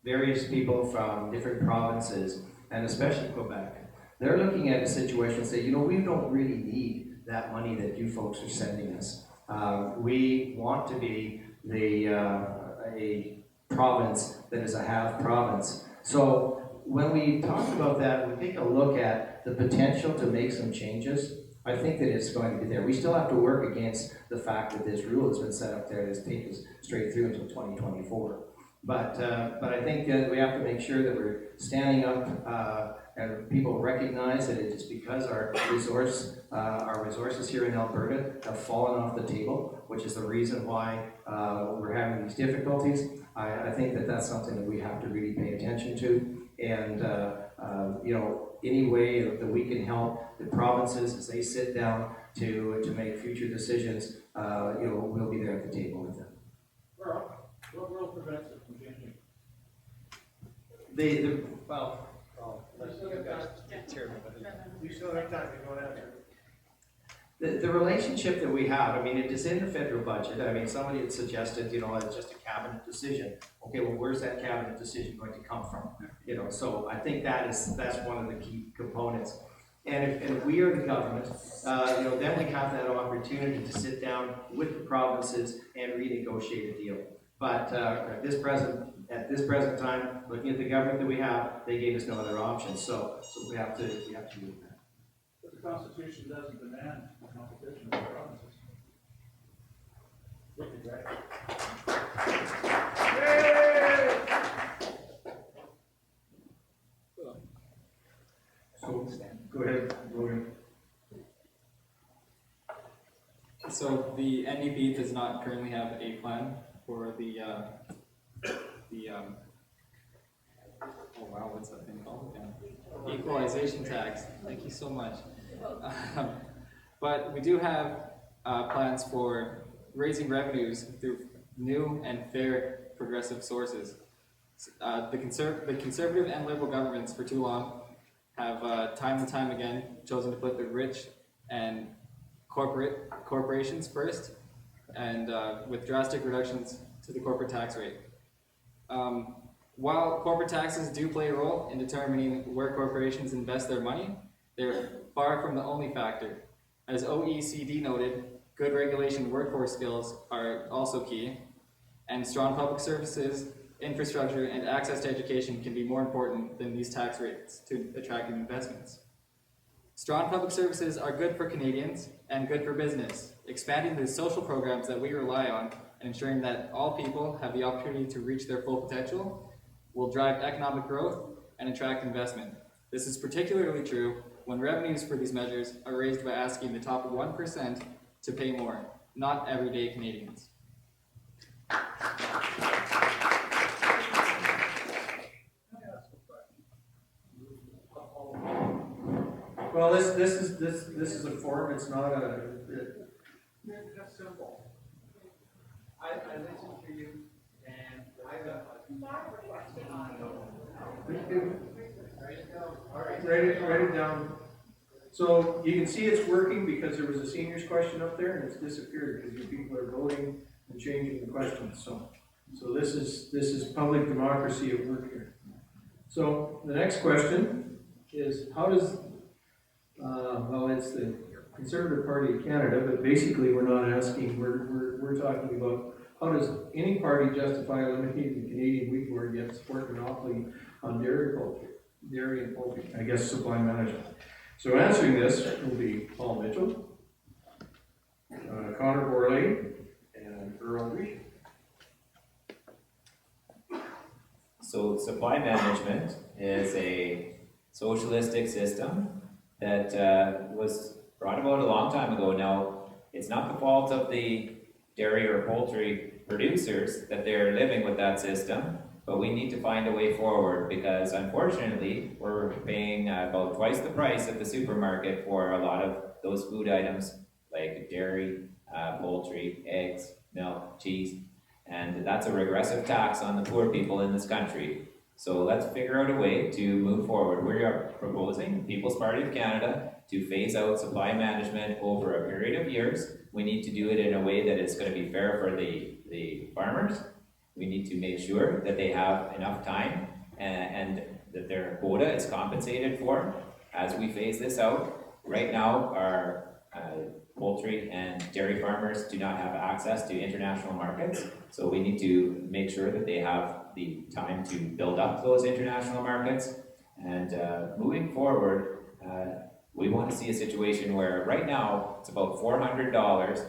various people from different provinces, and especially Quebec, they're looking at a situation and say, you know, we don't really need that money that you folks are sending us. We want to be a province that is a half province. So when we talk about that, we take a look at the potential to make some changes. I think that it's going to be there. We still have to work against the fact that this rule has been set up there that's taken us straight through until 2024. But I think that we have to make sure that we're standing up and people recognize that it's because our resources here in Alberta have fallen off the table, which is the reason why we're having these difficulties. I think that that's something that we have to really pay attention to, and you know, any way that we can help the provinces as they sit down to make future decisions, you know, we'll be there at the table with them. What rule prevents it from changing? Well, You still have time to go after. the relationship that we have, I mean, it is in the federal budget. I mean, somebody had suggested, you know, it's just a cabinet decision. Okay, well, where's that cabinet decision going to come from? You know, so I think that's one of the key components. And if we are the government, you know, then we have that opportunity to sit down with the provinces and renegotiate a deal. But at this present time, looking at the government that we have, they gave us no other option. So we have to do that. But the Constitution doesn't demand competition of the provinces. Right? So, go ahead, Logan. So the NDP does not currently have a plan for the oh wow, what's that thing called again? Equalization tax. Thank you so much. But we do have plans for raising revenues through new and fair progressive sources. The conservative and liberal governments for too long have time and time again chosen to put the rich and corporations first, and with drastic reductions to the corporate tax rate. While corporate taxes do play a role in determining where corporations invest their money, they're far from the only factor. As OECD noted, good regulation workforce skills are also key, and strong public services, infrastructure, and access to education can be more important than these tax rates to attracting investments. Strong public services are good for Canadians and good for business. Expanding the social programs that we rely on and ensuring that all people have the opportunity to reach their full potential will drive economic growth and attract investment. This is particularly true when revenues for these measures are raised by asking the top 1% to pay more, not everyday Canadians. Well, this is a form, it's not a, That's simple. I listened to you, and I got. write it down. So you can see it's working because there was a seniors question up there and it's disappeared because you people are voting and changing the questions. So this is public democracy at work here. So the next question is, how does well, it's the Conservative Party of Canada, but basically we're not asking, we're talking about how does any party justify eliminating the Canadian wheat board yet support monopoly on dairy and poultry, I guess supply management. So answering this will be Paul Mitchell, Connor Borley, and Earl Reed. So supply management is a socialistic system that was brought about a long time ago. Now, it's not the fault of the dairy or poultry producers that they're living with that system, but we need to find a way forward because unfortunately, we're paying about twice the price at the supermarket for a lot of those food items like dairy, poultry, eggs, milk, cheese, and that's a regressive tax on the poor people in this country. So let's figure out a way to move forward. We are proposing, People's Party of Canada, to phase out supply management over a period of years. We need to do it in a way that is going to be fair for the farmers. We need to make sure that they have enough time and that their quota is compensated for as we phase this out. Right now, our poultry and dairy farmers do not have access to international markets, so we need to make sure that they have the time to build up those international markets. And moving forward, we want to see a situation where right now it's about $400.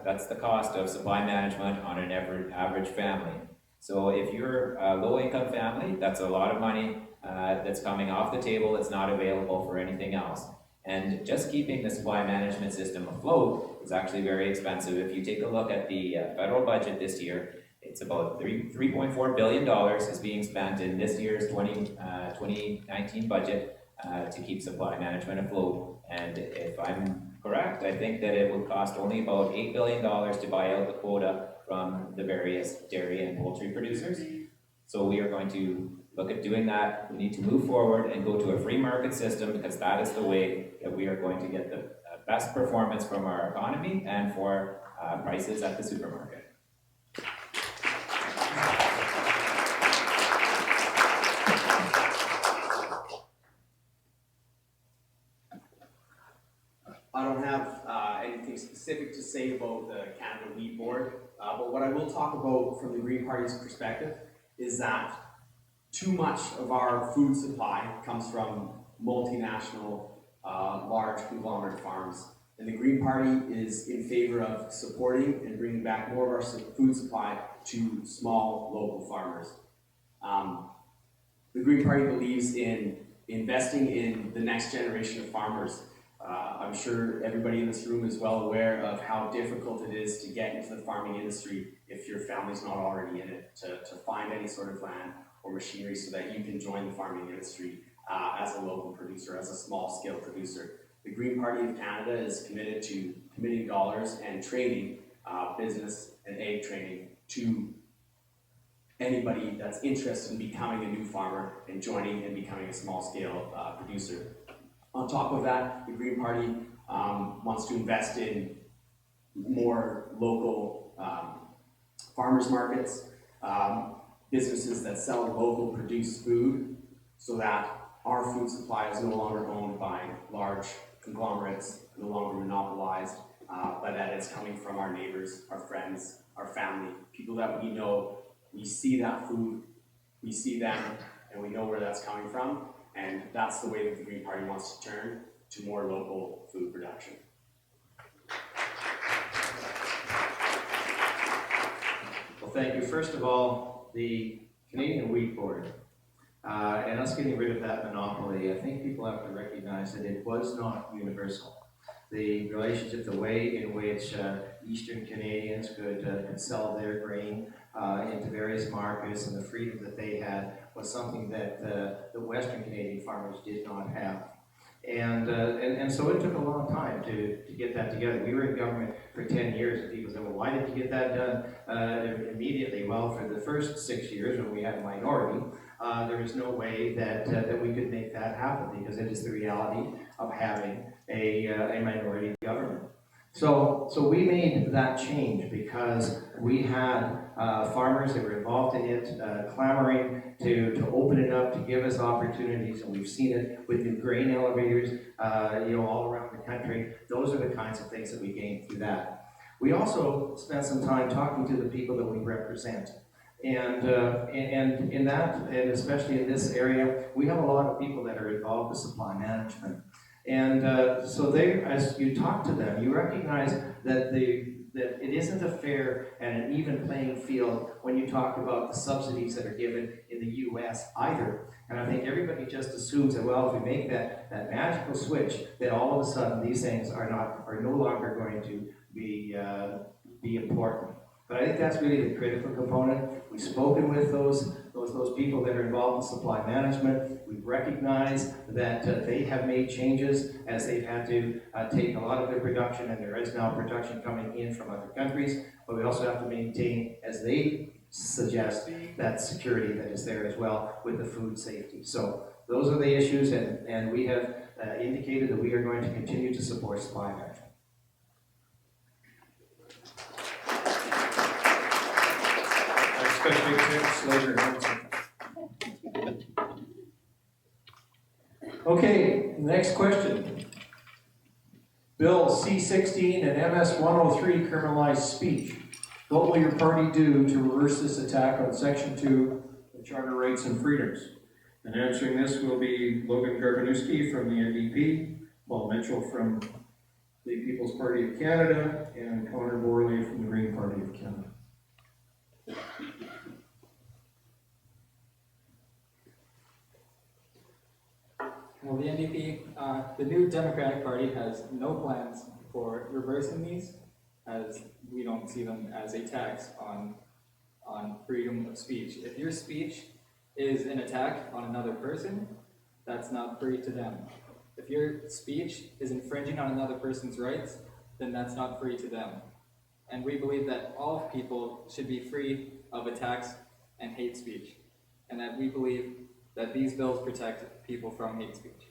That's the cost of supply management on an average family. So if you're a low-income family, that's a lot of money that's coming off the table that's not available for anything else. And just keeping the supply management system afloat is actually very expensive. If you take a look at the federal budget this year, it's about $3.4 billion is being spent in this year's 2019 budget to keep supply management afloat. And if I'm correct, I think that it would cost only about $8 billion to buy out the quota from the various dairy and poultry producers. So we are going to look at doing that. We need to move forward and go to a free market system because that is the way that we are going to get the best performance from our economy and for prices at the supermarket. I don't have anything specific to say about the Canada Wheat Board, but what I will talk about from the Green Party's perspective is that too much of our food supply comes from multinational, large conglomerate farms. And the Green Party is in favor of supporting and bringing back more of our food supply to small local farmers. The Green Party believes in investing in the next generation of farmers. I'm sure everybody in this room is well aware of how difficult it is to get into the farming industry if your family's not already in it, to find any sort of land or machinery so that you can join the farming industry as a local producer, as a small-scale producer. The Green Party of Canada is committed to committing dollars and training, business and ag training, to anybody that's interested in becoming a new farmer and joining and becoming a small-scale producer. On top of that, the Green Party wants to invest in more local farmers markets, businesses that sell local produced food, so that our food supply is no longer owned by large conglomerates, no longer monopolized, but that it's coming from our neighbors, our friends, our family, people that we know. We see that food, we see them, and we know where that's coming from. And that's the way that the Green Party wants to turn to more local food production. Well, thank you. First of all, the Canadian Wheat Board, and us getting rid of that monopoly, I think people have to recognize that it was not universal. The relationship, the way in which Eastern Canadians could sell their grain into various markets, and the freedom that they had was something that the Western Canadian farmers did not have. And so it took a long time to get that together. We were in government for 10 years, and people said, well, why did you get that done immediately? Well, for the first 6 years when we had a minority, there was no way that we could make that happen, because it is the reality of having a minority government. So we made that change because we had farmers that were involved in it, clamoring to open it up, to give us opportunities, and we've seen it with new grain elevators, all around the country. Those are the kinds of things that we gained through that. We also spent some time talking to the people that we represent. And in that, and especially in this area, we have a lot of people that are involved with supply management. And so they, as you talk to them, you recognize that that it isn't a fair and an even playing field when you talk about the subsidies that are given in the U.S. either. And I think everybody just assumes that, well, if we make that magical switch, then all of a sudden these things are no longer going to be important. But I think that's really the critical component. We've spoken with those people that are involved in supply management. We've recognized that they have made changes as they've had to take a lot of their production, and there is now production coming in from other countries. But we also have to maintain, as they suggest, that security that is there as well with the food safety. So those are the issues, and we have indicated that we are going to continue to support supply management. Okay, next question. Bill C-16 and MS-103 criminalize speech. What will your party do to reverse this attack on Section 2 of Charter Rights and Freedoms? And answering this will be Logan Garbanewski from the NDP, Paul Mitchell from the People's Party of Canada, and Connor Borley from the Green Party of Canada. Well, the NDP, the new Democratic Party, has no plans for reversing these, as we don't see them as a tax on freedom of speech. If your speech is an attack on another person, that's not free to them. If your speech is infringing on another person's rights, then that's not free to them. And we believe that all people should be free of attacks and hate speech, and that we believe that these bills protect people from hate speech.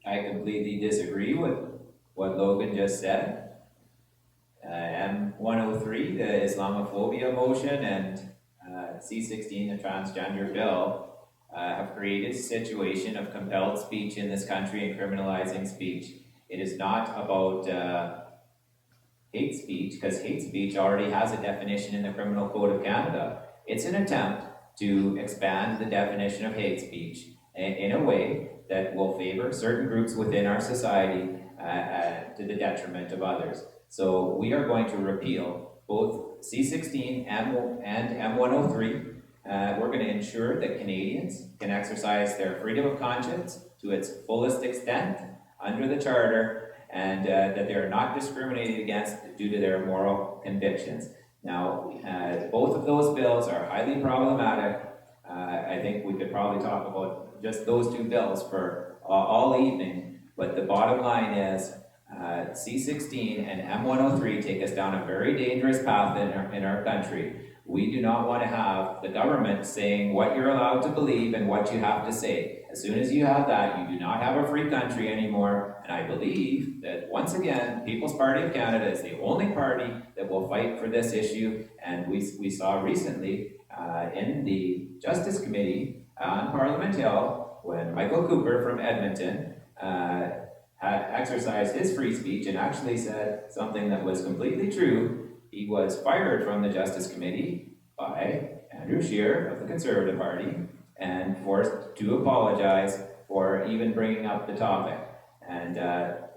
I completely disagree with what Logan just said. M103, the Islamophobia motion, and C-16, the transgender bill, have created a situation of compelled speech in this country and criminalizing speech. It is not about hate speech, because hate speech already has a definition in the Criminal Code of Canada. It's an attempt to expand the definition of hate speech in a way that will favor certain groups within our society to the detriment of others. So we are going to repeal both C-16 and M103, we're going to ensure that Canadians can exercise their freedom of conscience to its fullest extent under the Charter, and that they are not discriminated against due to their moral convictions. Now, both of those bills are highly problematic. I think we could probably talk about just those two bills for all evening, but the bottom line is C-16 and M-103 take us down a very dangerous path in our country. We do not want to have the government saying what you're allowed to believe and what you have to say. As soon as you have that, you do not have a free country anymore. And I believe that, once again, People's Party of Canada is the only party that will fight for this issue. And we saw recently in the Justice Committee on Parliament Hill, when Michael Cooper from Edmonton exercised his free speech and actually said something that was completely true. He was fired from the Justice Committee by Andrew Scheer of the Conservative Party and forced to apologize for even bringing up the topic. And,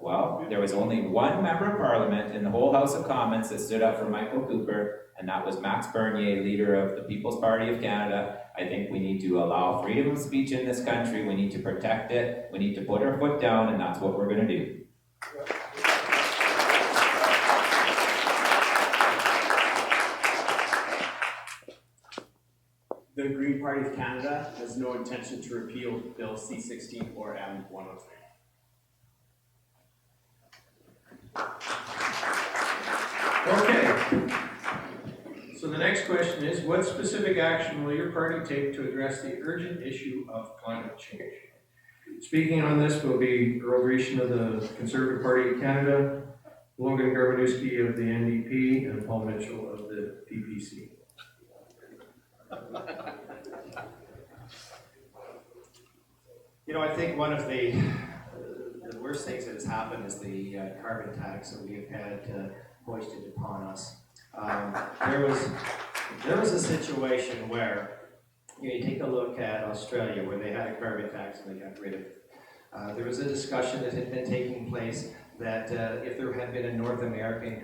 well, there was only one member of Parliament in the whole House of Commons that stood up for Michael Cooper, and that was Max Bernier, leader of the People's Party of Canada. I think we need to allow freedom of speech in this country. We need to protect it. We need to put our foot down, and that's what we're going to do. The Green Party of Canada has no intention to repeal Bill C-16 or M-103. Okay. So the next question is, what specific action will your party take to address the urgent issue of climate change? Speaking on this will be Earl Grecian of the Conservative Party of Canada, Logan Garbanewski of the NDP, and Paul Mitchell of the PPC. You know, I think one of the worst things that has happened is the carbon tax that we have had hoisted upon us. There was a situation where, you take a look at Australia, where they had a carbon tax and they got rid of it. There was a discussion that had been taking place that if there had been a North American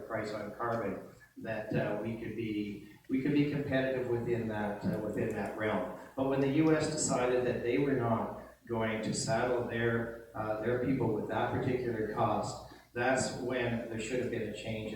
price on carbon, that we could be competitive within that realm. But when the U.S. decided that they were not going to saddle their people with that particular cost, that's when there should have been a change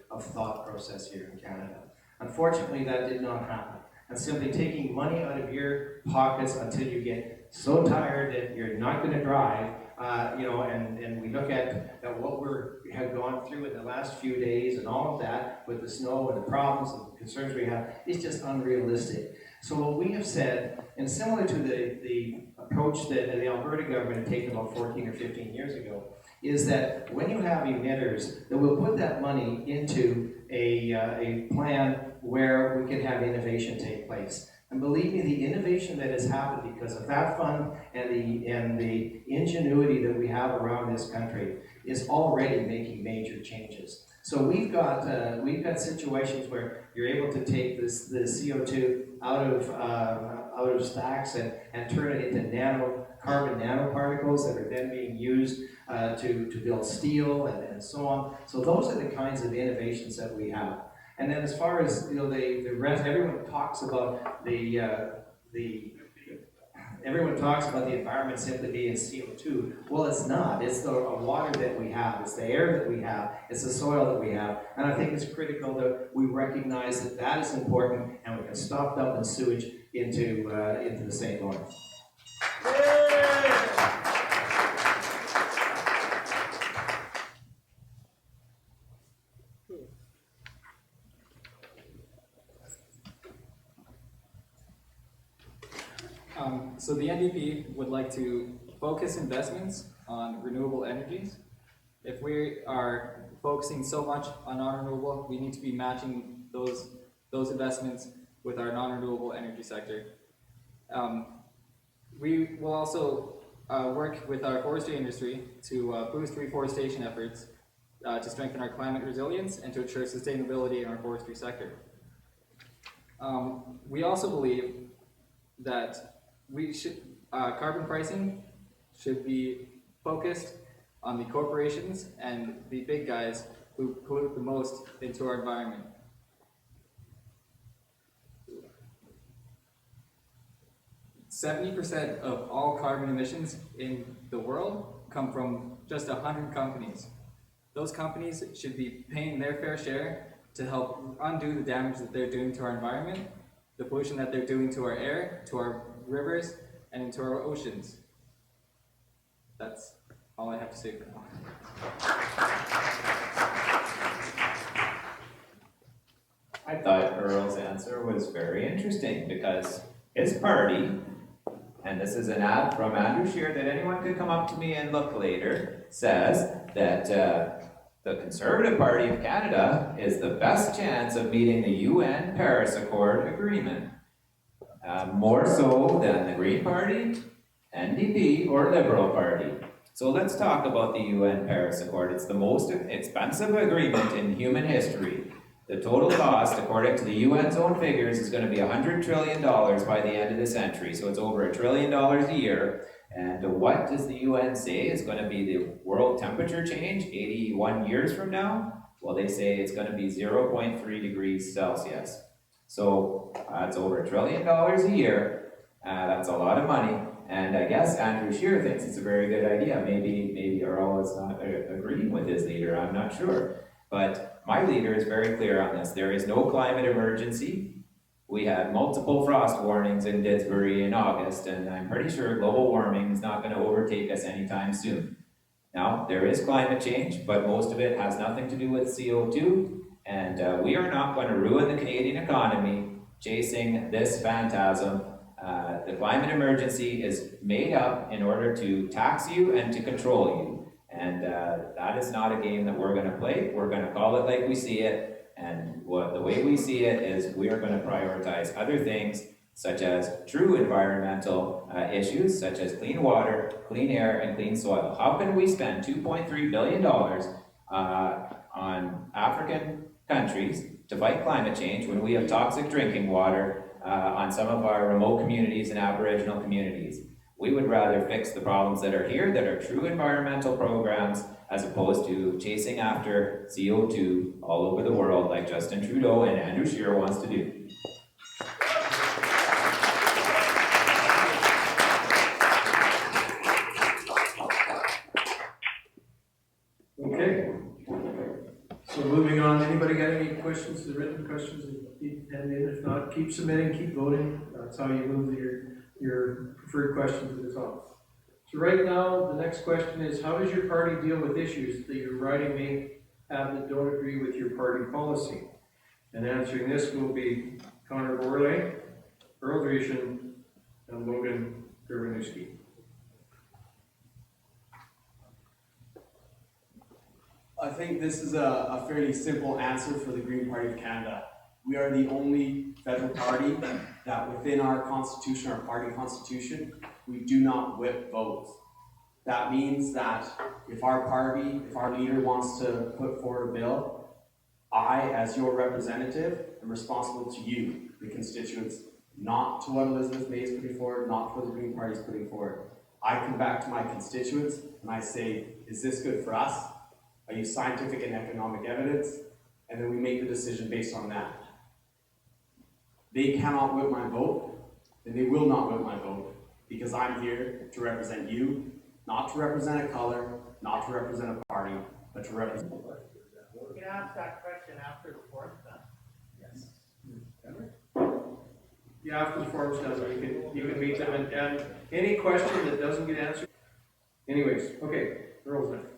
of thought process here in Canada. Unfortunately, that did not happen. And simply taking money out of your pockets until you get so tired that you're not going to drive, and we look at what we have gone through in the last few days and all of that with the snow and the problems and the concerns we have, it's just unrealistic. So what we have said, and similar to the approach that the Alberta government had taken about 14 or 15 years ago, is that when you have emitters, that we'll put that money into a plan where we can have innovation take place. And believe me, the innovation that has happened because of that fund and the ingenuity that we have around this country is already making major changes. So we've got situations where you're able to take the CO2 out of stacks and turn it into carbon nanoparticles that are then being used to build steel and so on. So those are the kinds of innovations that we have. And then as far as the rest, everyone talks about the environment simply being CO2. Well, it's not. It's the water that we have. It's the air that we have. It's the soil that we have. And I think it's critical that we recognize that that is important, and we can stop dumping sewage into the St. Lawrence. So the NDP would like to focus investments on renewable energies. If we are focusing so much on non-renewable, we need to be matching those investments with our non-renewable energy sector. We will also work with our forestry industry to boost reforestation efforts to strengthen our climate resilience and to ensure sustainability in our forestry sector. We also believe that carbon pricing should be focused on the corporations and the big guys who pollute the most into our environment. 70% of all carbon emissions in the world come from just 100 companies. Those companies should be paying their fair share to help undo the damage that they're doing to our environment, the pollution that they're doing to our air, to our rivers, and into our oceans. That's all I have to say for now. I thought Earl's answer was very interesting because his party, and this is an ad from Andrew Scheer that anyone could come up to me and look later, says that the Conservative Party of Canada is the best chance of meeting the UN Paris Accord agreement. More so than the Green Party, NDP, or Liberal Party. So let's talk about the UN Paris Accord. It's the most expensive agreement in human history. The total cost, according to the UN's own figures, is going to be $100 trillion by the end of the century. So it's over $1 trillion a year. And what does the UN say is going to be the world temperature change 81 years from now? Well, they say it's going to be 0.3 degrees Celsius. So that's over $1 trillion a year. That's a lot of money. And I guess Andrew Scheer thinks it's a very good idea. Maybe Earl is not agreeing with his leader, I'm not sure. But my leader is very clear on this. There is no climate emergency. We had multiple frost warnings in Didsbury in August, and I'm pretty sure global warming is not going to overtake us anytime soon. Now, there is climate change, but most of it has nothing to do with CO2, and we are not going to ruin the Canadian economy chasing this phantasm. The climate emergency is made up in order to tax you and to control you. And that is not a game that we're going to play. We're going to call it like we see it. And the way we see it is we are going to prioritize other things such as true environmental issues, such as clean water, clean air, and clean soil. How can we spend $2.3 billion on African countries to fight climate change when we have toxic drinking water on some of our remote communities and Aboriginal communities? We would rather fix the problems that are here, that are true environmental programs, as opposed to chasing after CO2 all over the world like Justin Trudeau and Andrew Scheer wants to do. Okay. So moving on, anybody got any questions, the written questions? Keep hand in. If not, keep submitting, keep voting. That's how you move your preferred question to the top. So right now, the next question is, how does your party deal with issues that your riding may have that don't agree with your party policy? And answering this will be Connor Borley, Earl Dreeshen, and Logan Gervinewski. I think this is a fairly simple answer for the Green Party of Canada. We are the only federal party that within our constitution, our party constitution, we do not whip votes. That means that if our party, if our leader wants to put forward a bill, I, as your representative, am responsible to you, the constituents, not to what Elizabeth May is putting forward, not to what the Green Party is putting forward. I come back to my constituents and I say, is this good for us? I use scientific and economic evidence, and then we make the decision based on that. They cannot whip my vote, and they will not whip my vote, because I'm here to represent you, not to represent a color, not to represent a party, but to represent. You can ask that question after the fourth then. Yes. Yeah, after the form's done, you can meet them, and any question that doesn't get answered. Anyways, okay, Earl's next.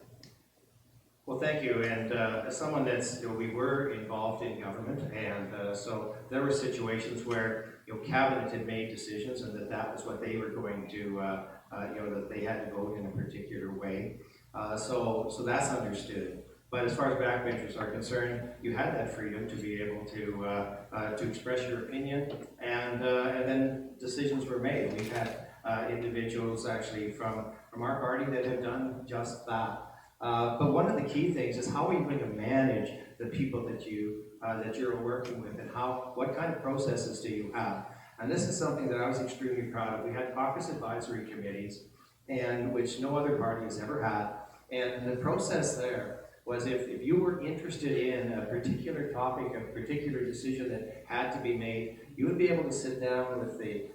Well, thank you. And as someone that's, we were involved in government, and so there were situations where, cabinet had made decisions and that was what they were going to, that they had to vote in a particular way. So that's understood. But as far as backbenchers are concerned, you had that freedom to be able to express your opinion, and then decisions were made. We've had individuals actually from our party that have done just that. But one of the key things is how are you going to manage the people that you're working with, and what kind of processes do you have? And this is something that I was extremely proud of. We had caucus advisory committees, and which no other party has ever had. And the process there was if you were interested in a particular topic, a particular decision that had to be made, you would be able to sit down with the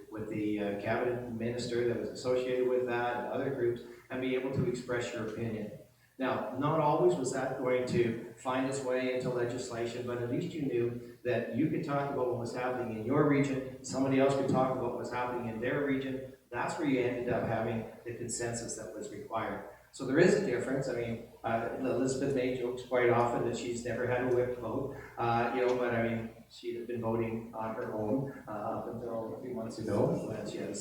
cabinet minister that was associated with that and other groups and be able to express your opinion. Now, not always was that going to find its way into legislation, but at least you knew that you could talk about what was happening in your region, somebody else could talk about what was happening in their region. That's where you ended up having the consensus that was required. So there is a difference. I mean, Elizabeth May jokes quite often that she's never had a whipped vote, but I mean, she had been voting on her own up until a few months ago when she had a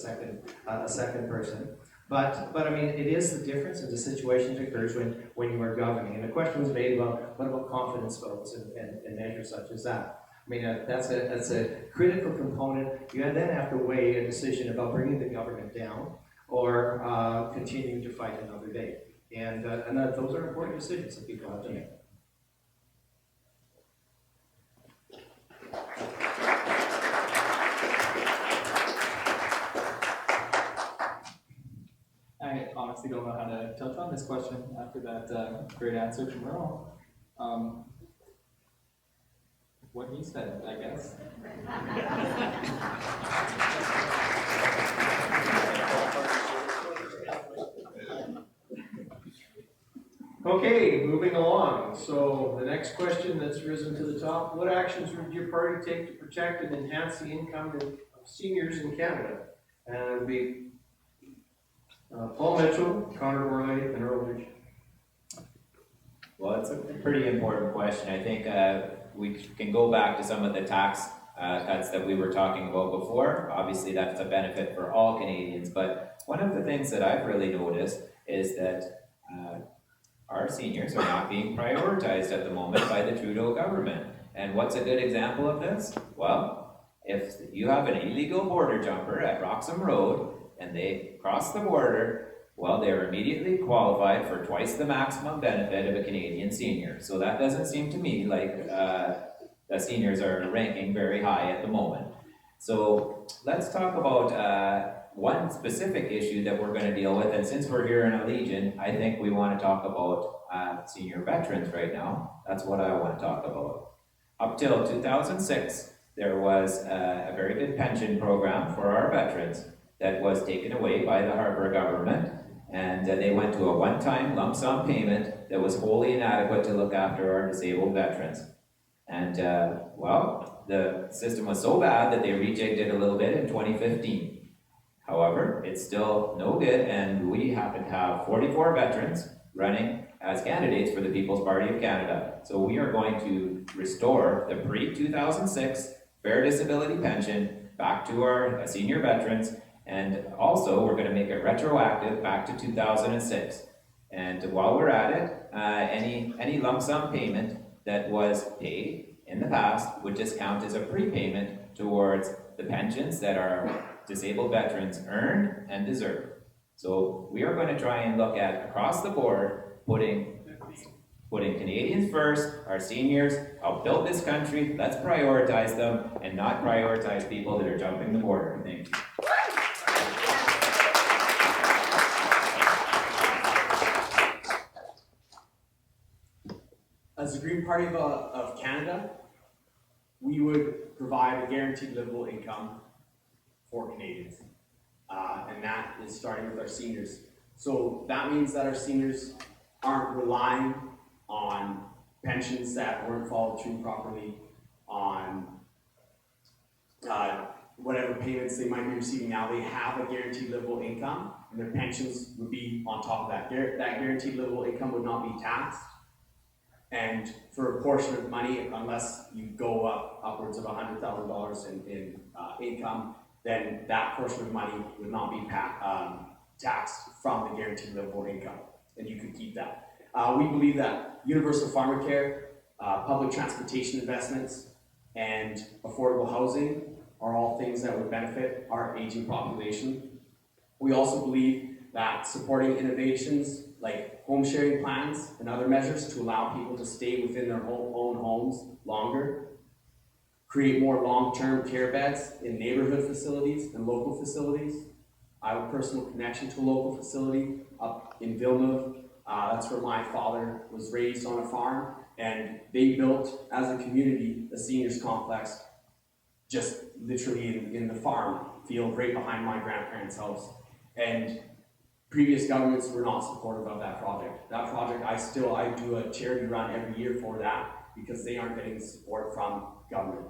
second person. But I mean, it is the difference in the situation that occurs when you are governing. And the question was made about what about confidence votes and measures such as that. I mean, that's a critical component. You then have to weigh a decision about bringing the government down or continuing to fight another day. And those are important decisions that people have to make. I honestly don't know how to touch on this question after that great answer from Earl. What he said, I guess. Okay, moving along. So the next question that's risen to the top, what actions would your party take to protect and enhance the income of seniors in Canada? And it would be Paul Mitchell, Connor Borley, and Earl Ridge. Well, it's a pretty important question. I think we can go back to some of the tax cuts that we were talking about before. Obviously, that's a benefit for all Canadians, but one of the things that I've really noticed is that our seniors are not being prioritized at the moment by the Trudeau government. And what's a good example of this? Well, if you have an illegal border jumper at Roxham Road and they cross the border, well, they're immediately qualified for twice the maximum benefit of a Canadian senior. So that doesn't seem to me like the seniors are ranking very high at the moment. So let's talk about one specific issue that we're going to deal with. And since we're here in a Legion, I think we want to talk about senior veterans right now. That's what I want to talk about. Up till 2006, there was a very good pension program for our veterans that was taken away by the Harper government. And they went to a one-time lump sum payment that was wholly inadequate to look after our disabled veterans. And well, the system was so bad that they rejigged it a little bit in 2015. However, it's still no good, and we happen to have 44 veterans running as candidates for the People's Party of Canada. So we are going to restore the pre-2006 fair disability pension back to our senior veterans, and also we're going to make it retroactive back to 2006. And while we're at it, any lump sum payment that was paid in the past would just count as a prepayment towards the pensions that our disabled veterans earn and deserve. So we are going to try and look at, across the board, putting Canadians first, our seniors, help build this country, let's prioritize them, and not prioritize people that are jumping the border. Thank you. As the Green Party of Canada, we would provide a guaranteed livable income for Canadians. And that is starting with our seniors. So that means that our seniors aren't relying on pensions that weren't followed through properly, on whatever payments they might be receiving now. They have a guaranteed livable income, and their pensions would be on top of that. That guaranteed livable income would not be taxed. And for a portion of money, unless you go up upwards of $100,000 in income, then that portion of money would not be taxed from the guaranteed livable income, and you could keep that. We believe that universal pharmacare, public transportation investments, and affordable housing are all things that would benefit our aging population. We also believe that supporting innovations like home sharing plans and other measures to allow people to stay within their own homes longer, create more long-term care beds in neighborhood facilities and local facilities. I have a personal connection to a local facility up in Villeneuve. That's where my father was raised on a farm, and they built, as a community, a seniors complex just literally in the farm field right behind my grandparents' house. And previous governments were not supportive of that project. That project, I do a charity run every year for that because they aren't getting support from government.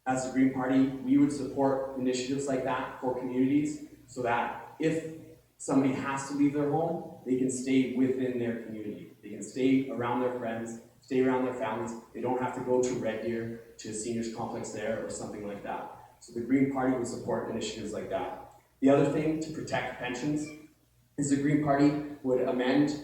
As the Green Party, we would support initiatives like that for communities so that if somebody has to leave their home, they can stay within their community. They can stay around their friends, stay around their families. They don't have to go to Red Deer, to a seniors complex there or something like that. So the Green Party would support initiatives like that. The other thing to protect pensions is the Green Party would amend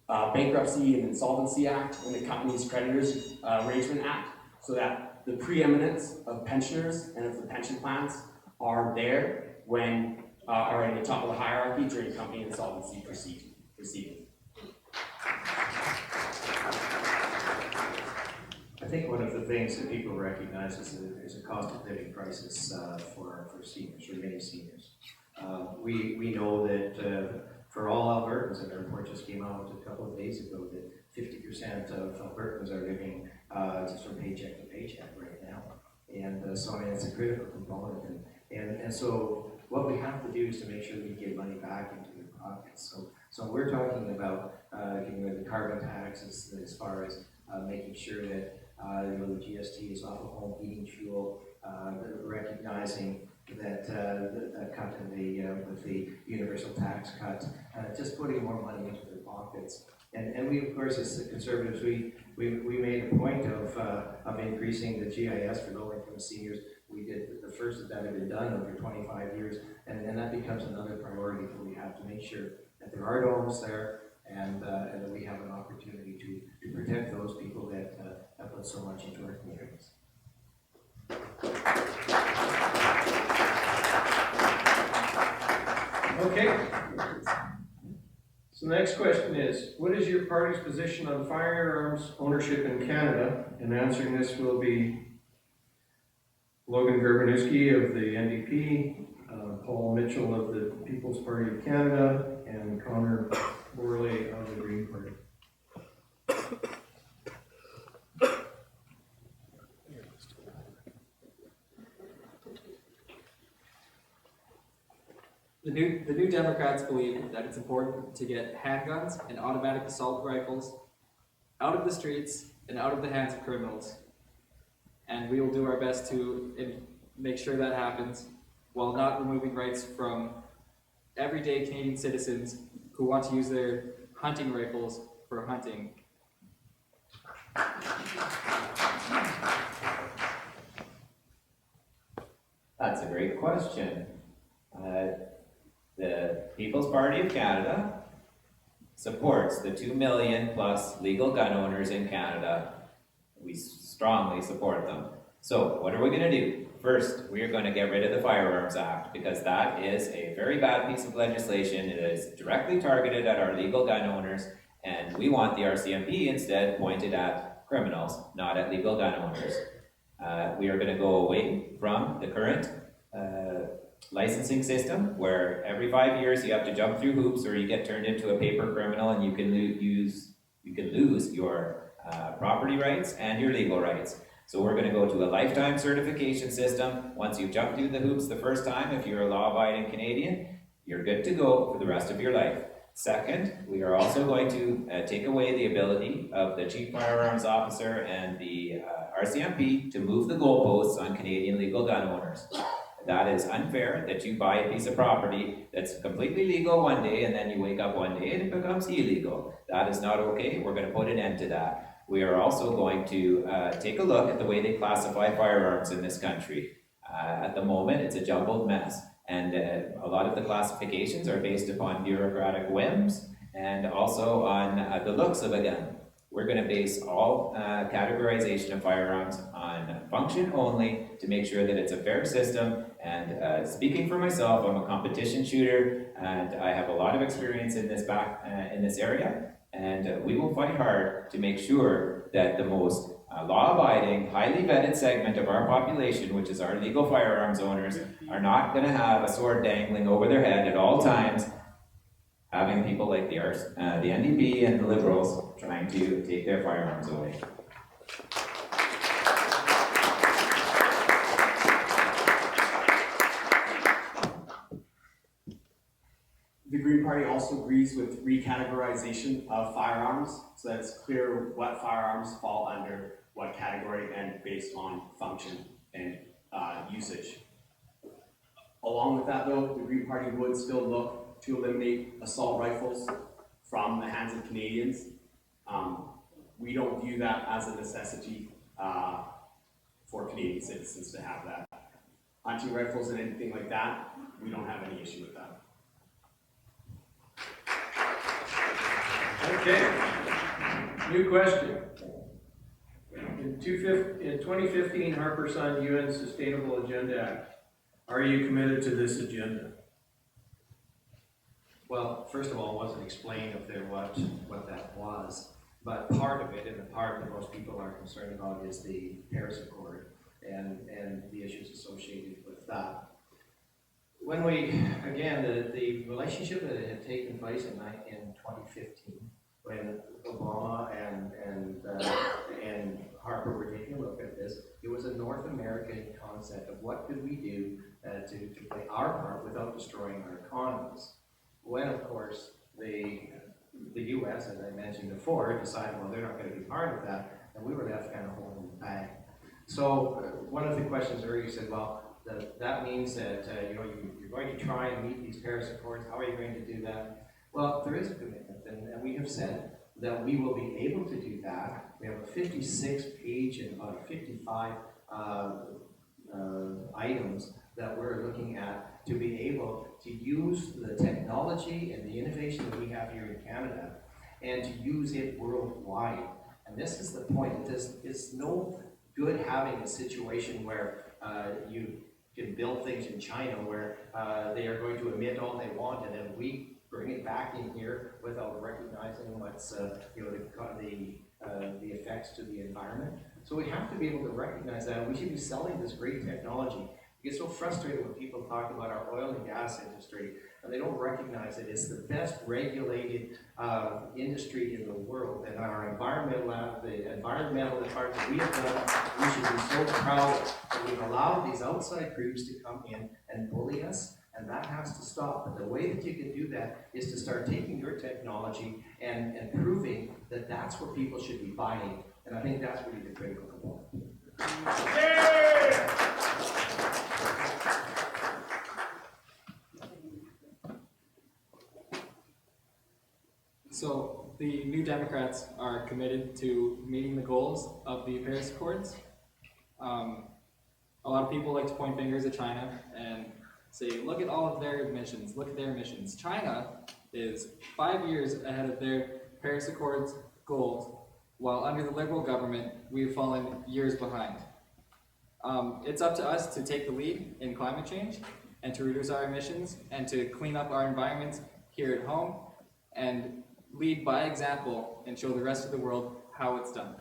Bankruptcy and Insolvency Act and the Companies Creditors Arrangement Act so that the preeminence of pensioners and of the pension plans are there when are at the top of the hierarchy during company insolvency proceedings. I think one of the things that people recognize is a cost of living crisis for seniors, for many seniors. We know that for all Albertans, and a report just came out a couple of days ago, that 50% of Albertans are living just from paycheck to paycheck right now. And so I mean, it's a critical component. And so what we have to do is to make sure that we get money back into their pockets. So we're talking about getting rid of the carbon tax as far as making sure that the GST is off of home heating fuel, recognizing that that cut in with the universal tax cut, just putting more money into their pockets. And we, of course, as conservatives, we made a point of increasing the GIS for low-income seniors. We did the first of that had been done over 25 years, and that becomes another priority that we have to make sure that there are dollars there, and that we have an opportunity to protect those people that have put so much into our communities. Okay. So the next question is, what is your party's position on firearms ownership in Canada? And answering this will be Logan Garbanewski of the NDP, Paul Mitchell of the People's Party of Canada, and Connor Borley of the Green Party. The new Democrats believe that it's important to get handguns and automatic assault rifles out of the streets and out of the hands of criminals. And we will do our best to make sure that happens while not removing rights from everyday Canadian citizens who want to use their hunting rifles for hunting. That's a great question. The People's Party of Canada supports the 2 million plus legal gun owners in Canada. We strongly support them. So what are we going to do? First, we are going to get rid of the Firearms Act because that is a very bad piece of legislation. It is directly targeted at our legal gun owners, and we want the RCMP instead pointed at criminals, not at legal gun owners. We are going to go away from the current licensing system where every 5 years you have to jump through hoops or you get turned into a paper criminal and you can lose your property rights and your legal rights. So we're going to go to a lifetime certification system. Once you've jumped through the hoops the first time, if you're a law-abiding Canadian, you're good to go for the rest of your life. Second, we are also going to take away the ability of the Chief Firearms Officer and the RCMP to move the goalposts on Canadian legal gun owners. That is unfair that you buy a piece of property that's completely legal one day and then you wake up one day and it becomes illegal. That is not okay. We're going to put an end to that. We are also going to take a look at the way they classify firearms in this country. At the moment, it's a jumbled mess. And a lot of the classifications are based upon bureaucratic whims and also on the looks of a gun. We're going to base all categorization of firearms on function only to make sure that it's a fair system. And speaking for myself, I'm a competition shooter and I have a lot of experience in this area. And we will fight hard to make sure that the most law-abiding, highly vetted segment of our population, which is our legal firearms owners, are not going to have a sword dangling over their head at all times, having people like the NDP and the Liberals trying to take their firearms away. The Green Party also agrees with recategorization of firearms, so that it's clear what firearms fall under what category and based on function and usage. Along with that though, the Green Party would still look to eliminate assault rifles from the hands of Canadians. We don't view that as a necessity for Canadian citizens to have that. Hunting rifles and anything like that, we don't have any issue with that. Okay, new question. In 2015 Harper signed the UN Sustainable Agenda Act. Are you committed to this agenda? Well, first of all, it wasn't explained up there what that was, but part of it, and the part that most people are concerned about, is the Paris Accord and the issues associated with that. When we, again, the relationship that had taken place in 2015, when Obama and Harper were taking a look at this, it was a North American concept of what could we do to play our part without destroying our economies. When, of course, the U.S., as I mentioned before, decided, well, they're not going to be part of that, and we were left kind of holding the bag. So one of the questions earlier, you said, well, that means that you're going to try and meet these Paris Accords. How are you going to do that? Well, there is a commitment, and we have said that we will be able to do that. We have a 56-page and about 55 items that we're looking at to be able to use the technology and the innovation that we have here in Canada and to use it worldwide. And this is the point. It's no good having a situation where you can build things in China where they are going to emit all they want, and then we bring it back in here without recognizing what's the effects to the environment. So we have to be able to recognize that. We should be selling this great technology. I get so frustrated when people talk about our oil and gas industry and they don't recognize that it's the best regulated industry in the world, and our environmental part that we have done, we should be so proud that we've allowed these outside groups to come in and bully us, and that has to stop. But the way that you can do that is to start taking your technology and proving that that's what people should be buying, and I think that's really the critical component. So the New Democrats are committed to meeting the goals of the Paris Accords. A lot of people like to point fingers at China and say, look at all of their emissions, look at their emissions. China is 5 years ahead of their Paris Accords goals, while under the Liberal government, we've fallen years behind. It's up to us to take the lead in climate change and to reduce our emissions and to clean up our environments here at home and lead by example and show the rest of the world how it's done.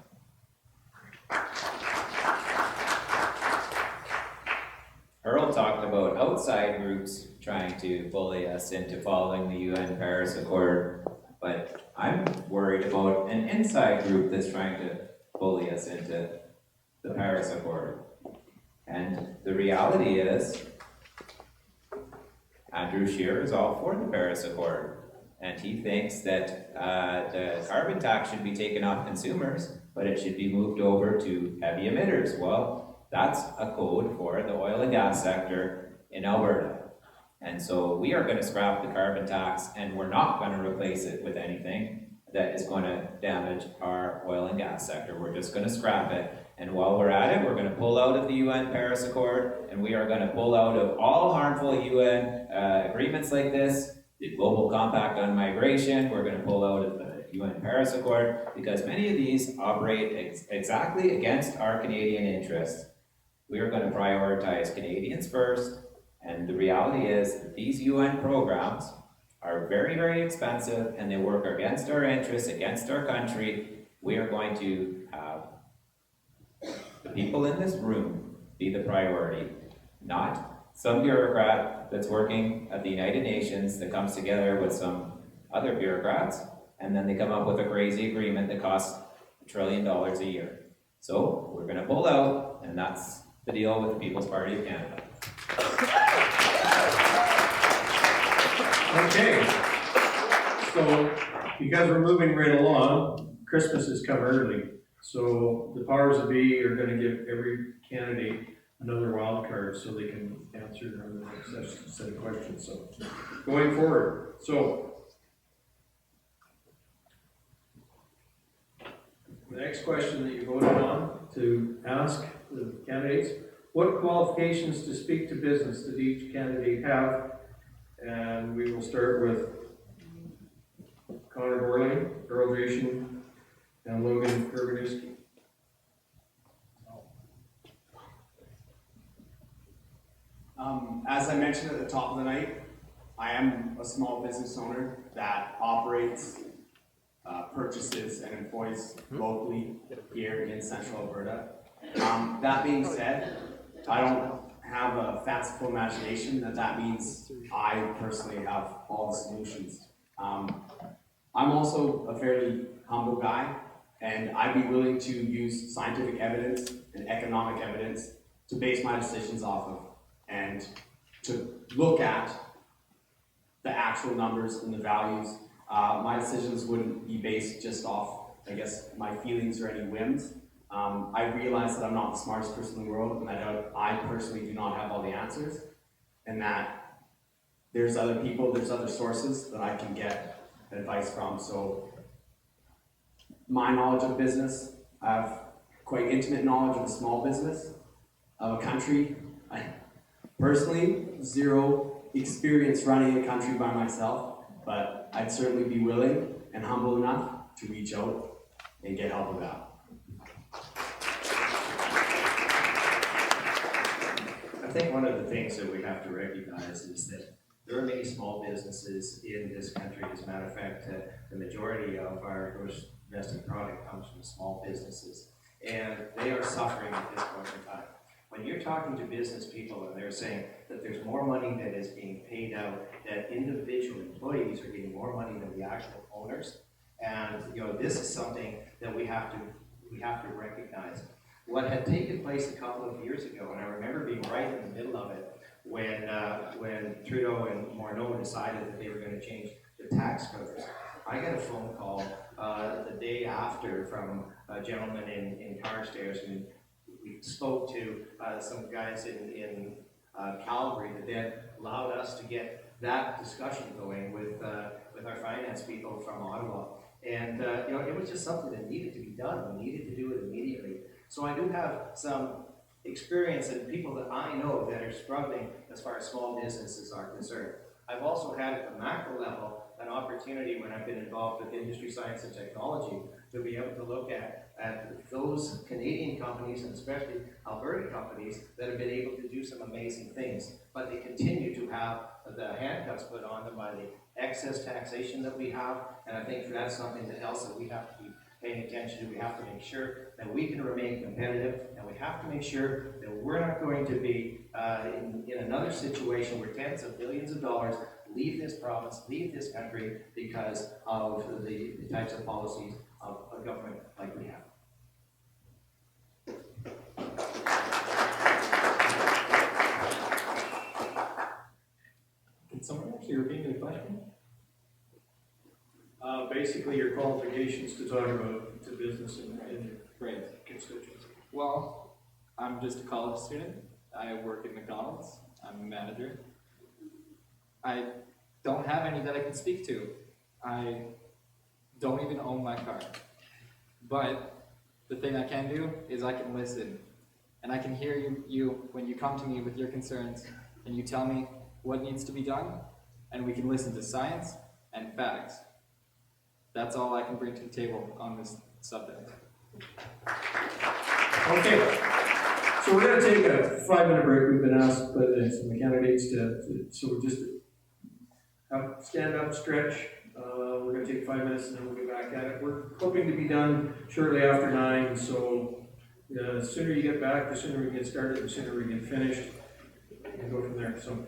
Earl talked about outside groups trying to bully us into following the UN Paris Accord, but I'm worried about an inside group that's trying to bully us into the Paris Accord. And the reality is, Andrew Scheer is all for the Paris Accord, and he thinks that the carbon tax should be taken off consumers, but it should be moved over to heavy emitters. Well, that's a code for the oil and gas sector in Alberta. And so we are going to scrap the carbon tax, and we're not going to replace it with anything that is going to damage our oil and gas sector. We're just going to scrap it. And while we're at it, we're going to pull out of the UN Paris Accord, and we are going to pull out of all harmful UN agreements like this, the Global Compact on Migration. We're going to pull out of the UN Paris Accord, because many of these operate exactly against our Canadian interests. We are going to prioritize Canadians first, and the reality is that these UN programs are very, very expensive, and they work against our interests, against our country. We are going to have the people in this room be the priority, not some bureaucrat that's working at the United Nations that comes together with some other bureaucrats, and then they come up with a crazy agreement that costs $1 trillion a year. So we're going to pull out, and that's the deal with the People's Party of Canada. Okay. So, because we're moving right along, Christmas has come early. So the powers that be are gonna give every candidate another wild card so they can answer on the next set of questions. So, going forward, so the next question that you voted on to ask the candidates, what qualifications to speak to business did each candidate have? And we will start with Connor Borling, Earl Gratian, and Logan Gerbinuski. As I mentioned at the top of the night, I am a small business owner that operates, purchases, and employs locally here in Central Alberta. That being said, I don't have a fanciful imagination that means I personally have all the solutions. I'm also a fairly humble guy, and I'd be willing to use scientific evidence and economic evidence to base my decisions off of, and to look at the actual numbers and the values. My decisions wouldn't be based just off, I guess, my feelings or any whims. I realize that I'm not the smartest person in the world, and that I personally do not have all the answers, and that there's other people, there's other sources that I can get advice from. So my knowledge of business, I have quite intimate knowledge of a small business, of a country. I personally, zero experience running a country by myself, but I'd certainly be willing and humble enough to reach out and get help with that. I think one of the things that we have to recognize is that there are many small businesses in this country. As a matter of fact, the majority of our gross domestic product comes from small businesses, and they are suffering at this point in time. When you're talking to business people and they're saying that there's more money that is being paid out, that individual employees are getting more money than the actual owners, and this is something that we have to recognize. What had taken place a couple of years ago, and I remember being right in the middle of it, when Trudeau and Morneau decided that they were going to change the tax codes. I got a phone call the day after from a gentleman in Carstairs, and we spoke to some guys in Calgary that then allowed us to get that discussion going with our finance people from Ottawa. And it was just something that needed to be done. We needed to do it immediately. So I do have some experience and people that I know that are struggling as far as small businesses are concerned. I've also had at the macro level an opportunity when I've been involved with industry, science, and technology to be able to look at those Canadian companies, and especially Alberta companies, that have been able to do some amazing things. But they continue to have the handcuffs put on them by the excess taxation that we have, and I think that's something else that we have to be paying attention to. We have to make sure that we can remain competitive, and we have to make sure that we're not going to be in another situation where tens of billions of dollars leave this province, leave this country because of the types of policies of a government like we have. Can someone actually repeat the question? Basically, your qualifications to talk about to business in Right. constituency. Well, I'm just a college student. I work at McDonald's. I'm a manager. I don't have any that I can speak to. I don't even own my car. But the thing I can do is I can listen. And I can hear you when you come to me with your concerns and you tell me what needs to be done, and we can listen to science and facts. That's all I can bring to the table on this subject. Okay, so we're going to take a 5-minute break. We've been asked by some of the candidates so we'll just stand up, stretch. We're going to take 5 minutes and then we'll get back at it. We're hoping to be done shortly after 9, so the sooner you get back, the sooner we get started, the sooner we get finished, and go from there. So.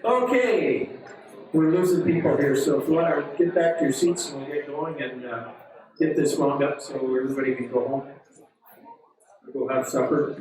Okay, we're losing people here, so if you want to get back to your seats and we'll get going and get this wound up so everybody can go home. Go have supper.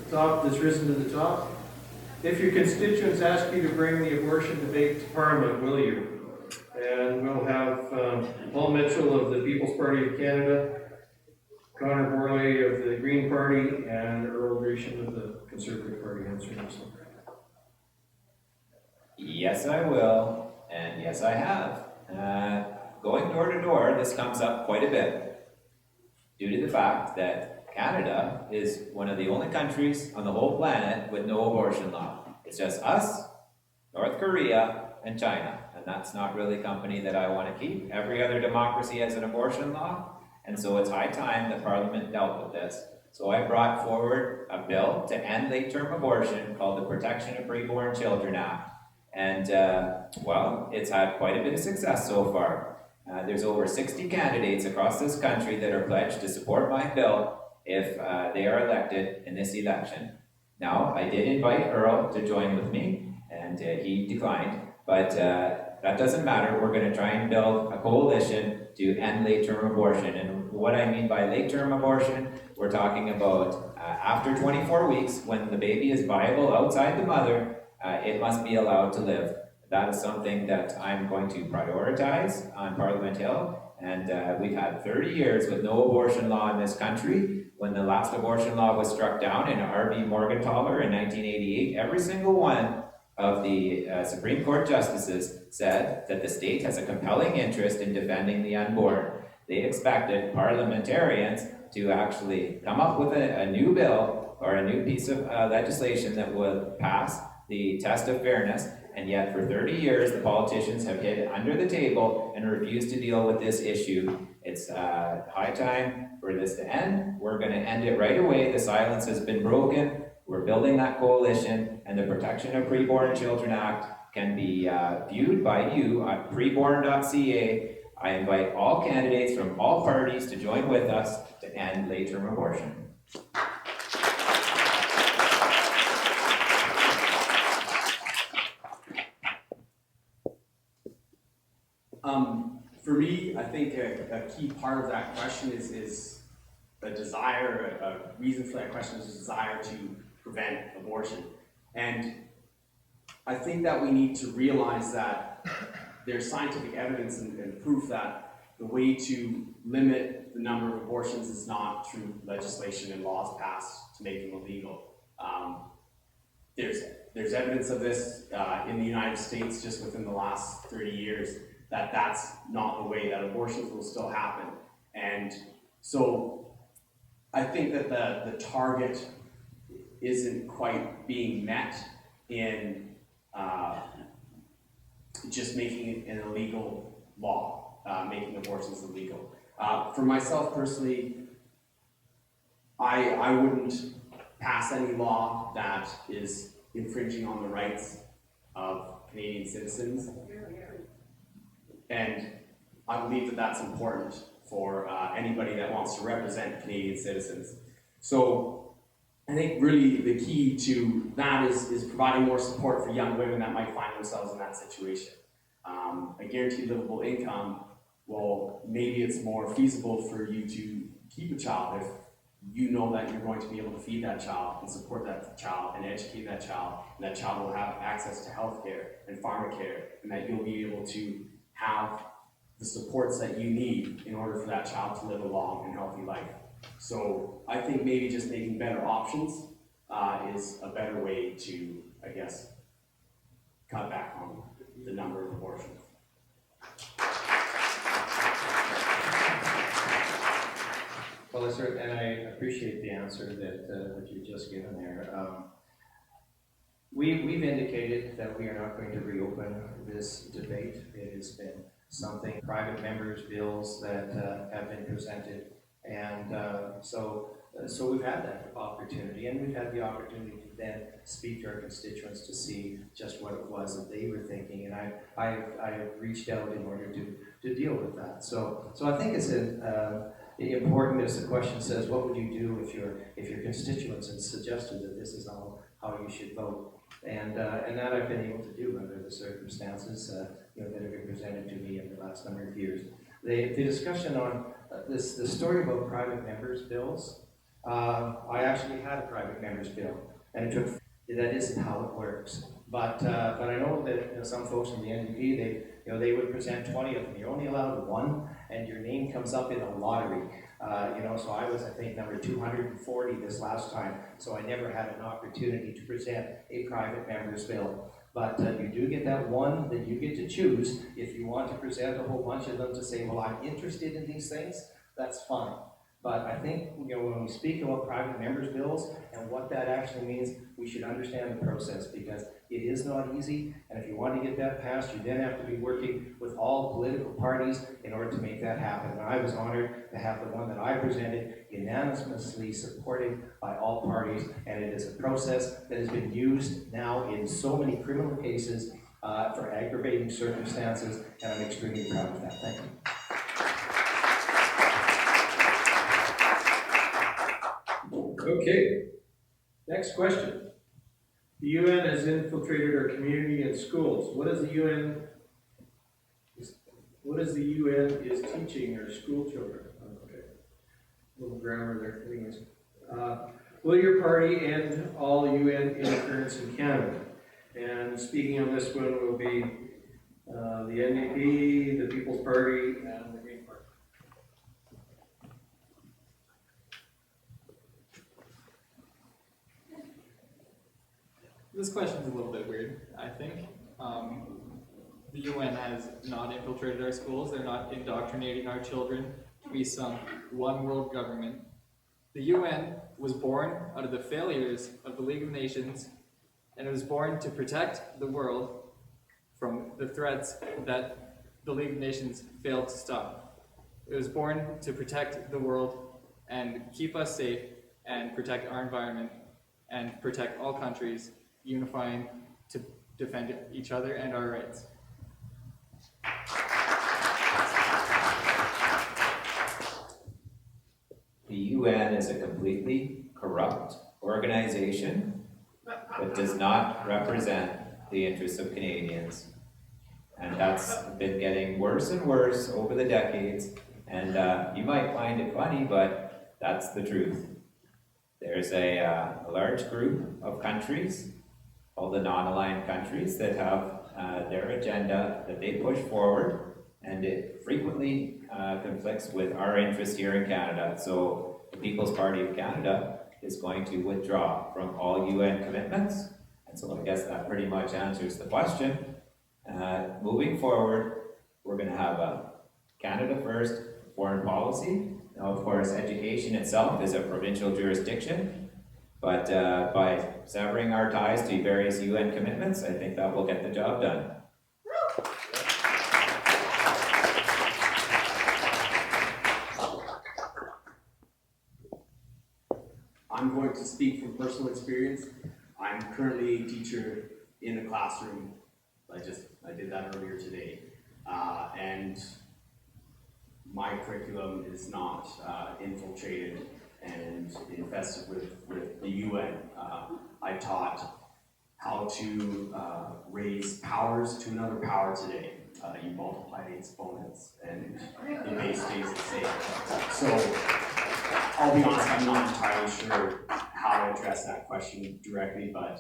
Top that's risen to the top. If your constituents ask you to bring the abortion debate to Parliament, will you? And we'll have Paul Mitchell of the People's Party of Canada, Connor Borley of the Green Party, and Earl Grecian of the Conservative Party answering this one. Yes, I will, and yes, I have. Going door to door, this comes up quite a bit due to the fact that Canada is one of the only countries on the whole planet with no abortion law. It's just us, North Korea, and China, and that's not really company that I want to keep. Every other democracy has an abortion law, and so it's high time that Parliament dealt with this. So I brought forward a bill to end late-term abortion called the Protection of Preborn Children Act. And, well, it's had quite a bit of success so far. There's over 60 candidates across this country that are pledged to support my bill if they are elected in this election. Now, I did invite Earl to join with me, and he declined, but that doesn't matter. We're going to try and build a coalition to end late-term abortion. And what I mean by late-term abortion, we're talking about after 24 weeks, when the baby is viable outside the mother, it must be allowed to live. that is something that I'm going to prioritize on Parliament Hill. And we've had 30 years with no abortion law in this country. When the last abortion law was struck down in R.B. Morgentaler in 1988, every single one of the Supreme Court justices said that the state has a compelling interest in defending the unborn. They expected parliamentarians to actually come up with a new bill or a new piece of legislation that would pass the test of fairness, and yet for 30 years the politicians have hid under the table and refused to deal with this issue. It's high time for this to end. We're going to end it right away. The silence has been broken. We're building that coalition, and the Protection of Preborn Children Act can be viewed by you at preborn.ca. I invite all candidates from all parties to join with us to end late-term abortion. For me, I think a key part of that question is a desire, a reason for that question is a desire to prevent abortion. And I think that we need to realize that there's scientific evidence and proof that the way to limit the number of abortions is not through legislation and laws passed to make them illegal. There's evidence of this in the United States just within the last 30 years that that's not the way, that abortions will still happen. And so I think that the target isn't quite being met in just making it an illegal law, making abortions illegal. For myself personally, I wouldn't pass any law that is infringing on the rights of Canadian citizens. And I believe that that's important for anybody that wants to represent Canadian citizens. So I think really the key to that is providing more support for young women that might find themselves in that situation. A guaranteed livable income, well, maybe it's more feasible for you to keep a child if you know that you're going to be able to feed that child and support that child and educate that child, and that child will have access to health care and pharmacare, and that you'll be able to have the supports that you need in order for that child to live a long and healthy life. So I think maybe just making better options is a better way to, I guess, cut back on the number of abortions. Well, and I appreciate the answer that you've just given there. We've indicated that we are not going to reopen this debate. It has been something, private members' bills that have been presented, and so we've had that opportunity, and we've had the opportunity to then speak to our constituents to see just what it was that they were thinking, and I have reached out in order to deal with that. So I think it's important, as the question says, what would you do if your constituents had suggested that this is how you should vote? And that I've been able to do under the circumstances that have been presented to me in the last number of years. The discussion on the story about private members' bills, I actually had a private members' bill, and it took. That isn't how it works. But I know that some folks from the NDP, they would present 20 of them. You're only allowed one, and your name comes up in a lottery. So I was, I think, number 240 this last time. So I never had an opportunity to present a private member's bill. But you do get that one that you get to choose. If you want to present a whole bunch of them to say, well, I'm interested in these things, that's fine. But I think when we speak about private members' bills and what that actually means, we should understand the process, because it is not easy. And if you want to get that passed, you then have to be working with all political parties in order to make that happen. And I was honored to have the one that I presented unanimously supported by all parties. And it is a process that has been used now in so many criminal cases for aggravating circumstances. And I'm extremely proud of that. Thank you. Okay, next question. The UN has infiltrated our community and schools. What is the UN is teaching our school children? Okay, a little grammar there. Anyways, will your party end all UN interference in Canada? And speaking on this one will be the NDP, the People's Party, and the Green Party. This question's a little bit weird, I think. The UN has not infiltrated our schools. They're not indoctrinating our children to be some one world government. The UN was born out of the failures of the League of Nations, and it was born to protect the world from the threats that the League of Nations failed to stop. It was born to protect the world and keep us safe and protect our environment and protect all countries, unifying to defend each other and our rights. The UN is a completely corrupt organization that does not represent the interests of Canadians. And that's been getting worse and worse over the decades. And you might find it funny, but that's the truth. There's a large group of countries, called the non-aligned countries, that have their agenda that they push forward, and it frequently conflicts with our interests here in Canada. So the People's Party of Canada is going to withdraw from all UN commitments. And so I guess that pretty much answers the question. Moving forward, we're going to have a Canada First foreign policy. Now, of course, education itself is a provincial jurisdiction, but by severing our ties to various UN commitments, I think that will get the job done. I'm going to speak from personal experience. I'm currently a teacher in a classroom. I did that earlier today. And my curriculum is not infiltrated and infested with the UN. I taught how to raise powers to another power today. You multiply the exponents and the base stays the same. So I'll be honest, I'm not entirely sure how to address that question directly, but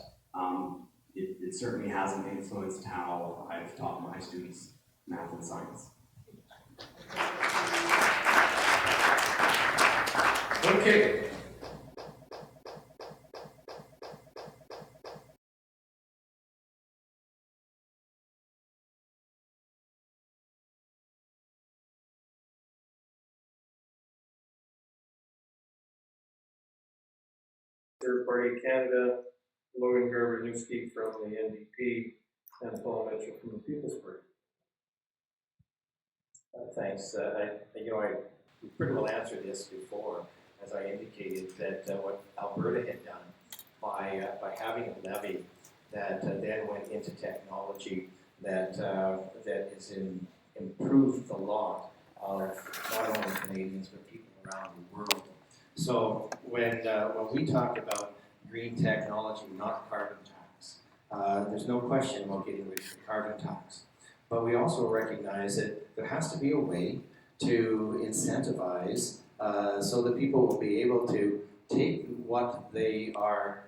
it certainly hasn't influenced how I've taught my students math and science. Okay. Third Party Canada, Logan Garber-Newski from the NDP, and Paul Mitchell from the People's Party. Thanks. We pretty well answered this before, as I indicated that what Alberta had done by having a levy that then went into technology that is improved the lot of not only Canadians but people around the world. So when we talk about green technology, not carbon tax, there's no question about getting rid of the carbon tax. But we also recognize that there has to be a way to incentivize so that people will be able to take what they are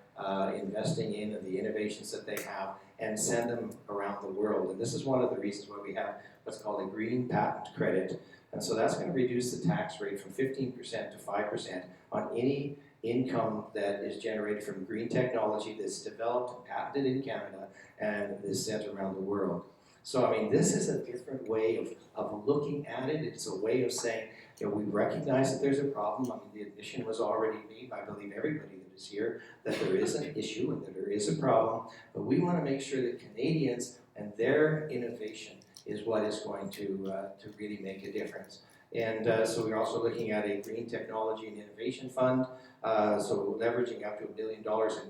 investing in and the innovations that they have and send them around the world. And this is one of the reasons why we have what's called a green patent credit. And so that's going to reduce the tax rate from 15% to 5% on any income that is generated from green technology that's developed and patented in Canada and is sent around the world. So, I mean, this is a different way of looking at it. It's a way of saying, we recognize that there's a problem. I mean, the admission was already made by, I believe, everybody that is here, that there is an issue and that there is a problem. But we want to make sure that Canadians and their innovation is what is going to really make a difference. And so we're also looking at a Green Technology and Innovation Fund, so leveraging up to $1 billion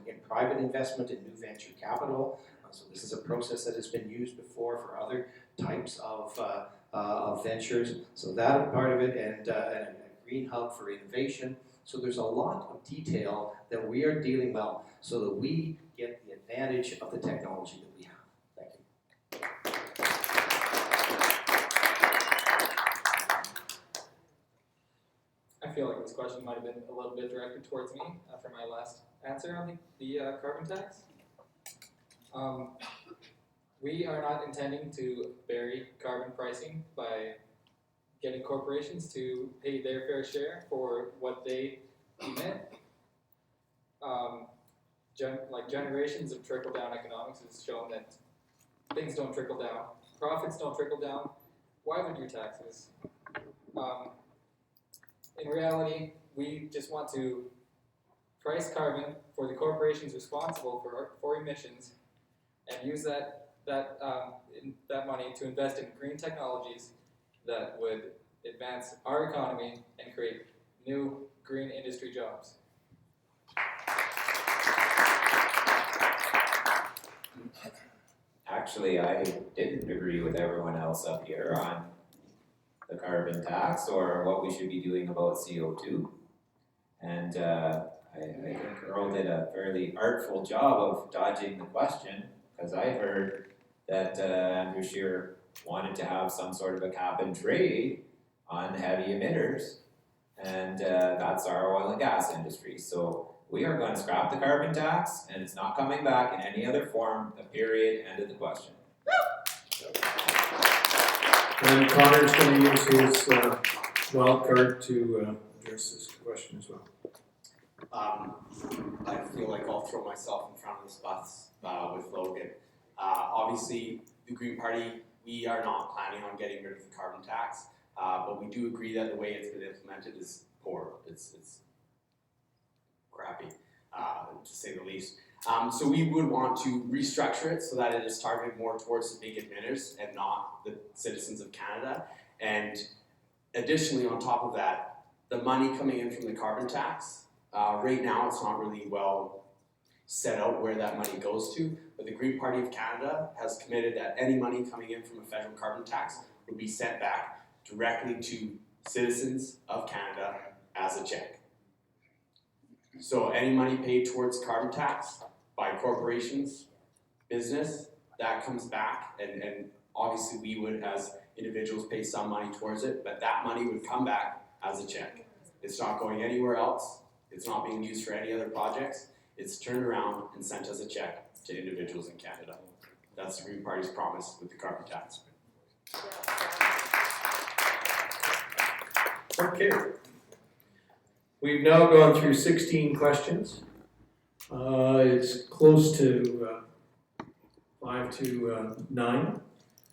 in private investment in new venture capital. So this is a process that has been used before for other types of ventures. So that part of it, and a green hub for innovation. So there's a lot of detail that we are dealing well so that we get the advantage of the technology that we have. Thank you. I feel like this question might have been a little bit directed towards me after my last answer on the carbon tax. We are not intending to bury carbon pricing by getting corporations to pay their fair share for what they emit. Generations of trickle-down economics has shown that things don't trickle down, profits don't trickle down. Why would your taxes? In reality, we just want to price carbon for the corporations responsible for emissions, and use that money to invest in green technologies that would advance our economy and create new green industry jobs. Actually, I didn't agree with everyone else up here on the carbon tax or what we should be doing about CO2. And I think Earl did a fairly artful job of dodging the question, because I heard that Andrew Scheer wanted to have some sort of a cap and trade on heavy emitters, and that's our oil and gas industry. So we are going to scrap the carbon tax, and it's not coming back in any other form, a period, end of the question. And Connor's going to use his wild card to address this question as well. I feel like I'll throw myself in front of this bus with Logan. Obviously, the Green Party, we are not planning on getting rid of the carbon tax, but we do agree that the way it's been implemented is poor. It's crappy, to say the least. So we would want to restructure it so that it is targeted more towards the big emitters and not the citizens of Canada. And additionally, on top of that, the money coming in from the carbon tax, right now it's not really well set out where that money goes to, but the Green Party of Canada has committed that any money coming in from a federal carbon tax would be sent back directly to citizens of Canada as a check. So any money paid towards carbon tax by corporations, business, that comes back, and obviously we would as individuals pay some money towards it, but that money would come back as a check. It's not going anywhere else. It's not being used for any other projects. It's turned around and sent as a check to individuals in Canada. That's the Green Party's promise with the carbon tax. Okay. We've now gone through 16 questions. It's close to 5 to 9.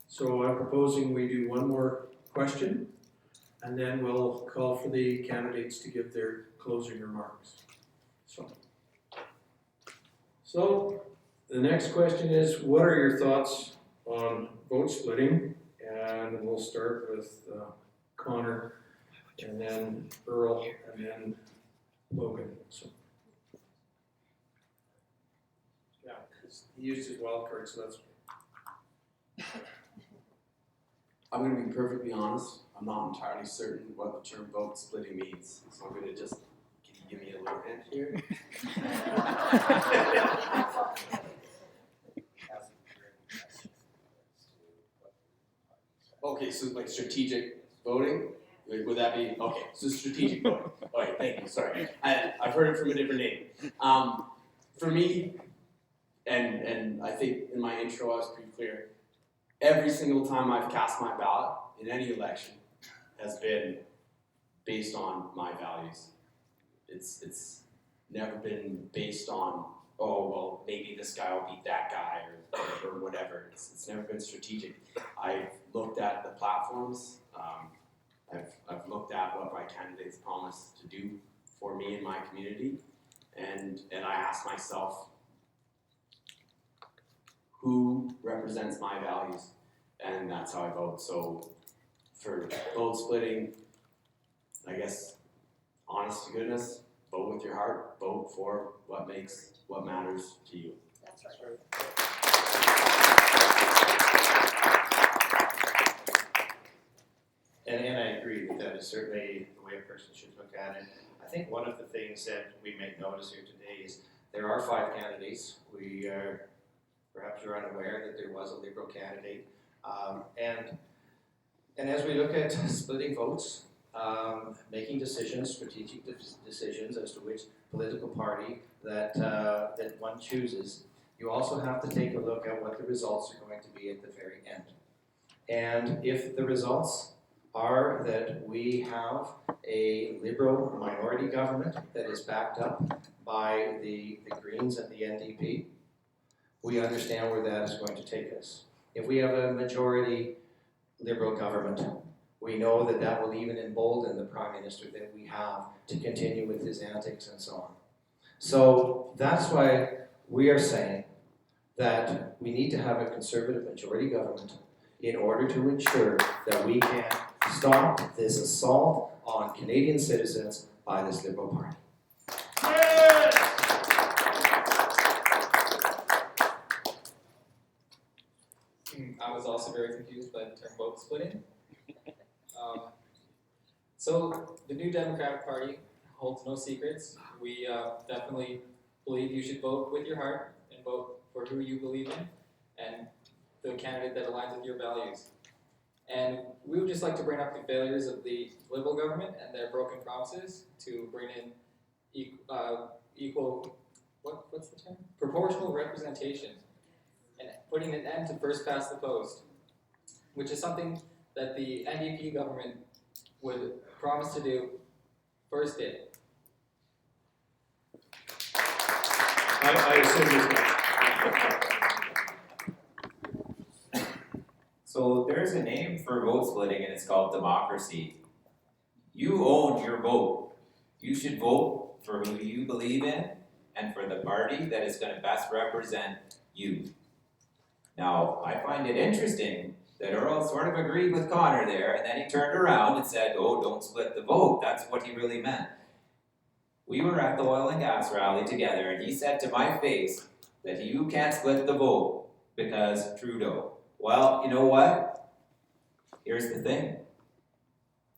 So I'm proposing we do one more question, and then we'll call for the candidates to give their closing remarks. So the next question is, what are your thoughts on vote splitting? And we'll start with Connor, and then Earl, and then Logan. So, yeah, he used his wild card, so that's. I'm going to be perfectly honest. I'm not entirely certain what the term vote splitting means, so I'm going to just give me a little hint here. Okay, so like strategic voting? Would that be, okay, so strategic voting. Okay, thank you, sorry. I've heard it from a different name. For me, and I think in my intro I was pretty clear, every single time I've cast my ballot in any election has been based on my values. It's never been based on, oh, well, maybe this guy will beat that guy or whatever. It's never been strategic. I've looked at the platforms. I've looked at what my candidates promise to do for me and my community, and I asked myself, who represents my values? And that's how I vote. So for vote splitting, I guess, honest to goodness, vote with your heart, vote for what matters to you. That's right. And I agree that that is certainly the way a person should look at it. I think one of the things that we make notice here today is there are 5 candidates. We perhaps you're unaware that there was a Liberal candidate. And as we look at splitting votes, making decisions, strategic decisions as to which political party that one chooses, you also have to take a look at what the results are going to be at the very end. And if the results are that we have a Liberal minority government that is backed up by the Greens and the NDP, we understand where that is going to take us. If we have a majority Liberal government, we know that that will even embolden the Prime Minister that we have to continue with his antics and so on. So that's why we are saying that we need to have a Conservative majority government in order to ensure that we can stop this assault on Canadian citizens by this Liberal Party. I was also very confused by the term vote splitting. So the New Democratic Party holds no secrets. We definitely believe you should vote with your heart and vote for who you believe in and the candidate that aligns with your values. And we would just like to bring up the failures of the Liberal government and their broken promises to bring in what's the term? Proportional representation and putting an end to first past the post, which is something that the NDP government would promise to do first day. I assume So there's a name for vote splitting and it's called democracy. You own your vote. You should vote for who you believe in and for the party that is going to best represent you. Now, I find it interesting that Earl sort of agreed with Connor there, and then he turned around and said, oh, don't split the vote. That's what he really meant. We were at the oil and gas rally together, and he said to my face that you can't split the vote because Trudeau. Well, you know what? Here's the thing.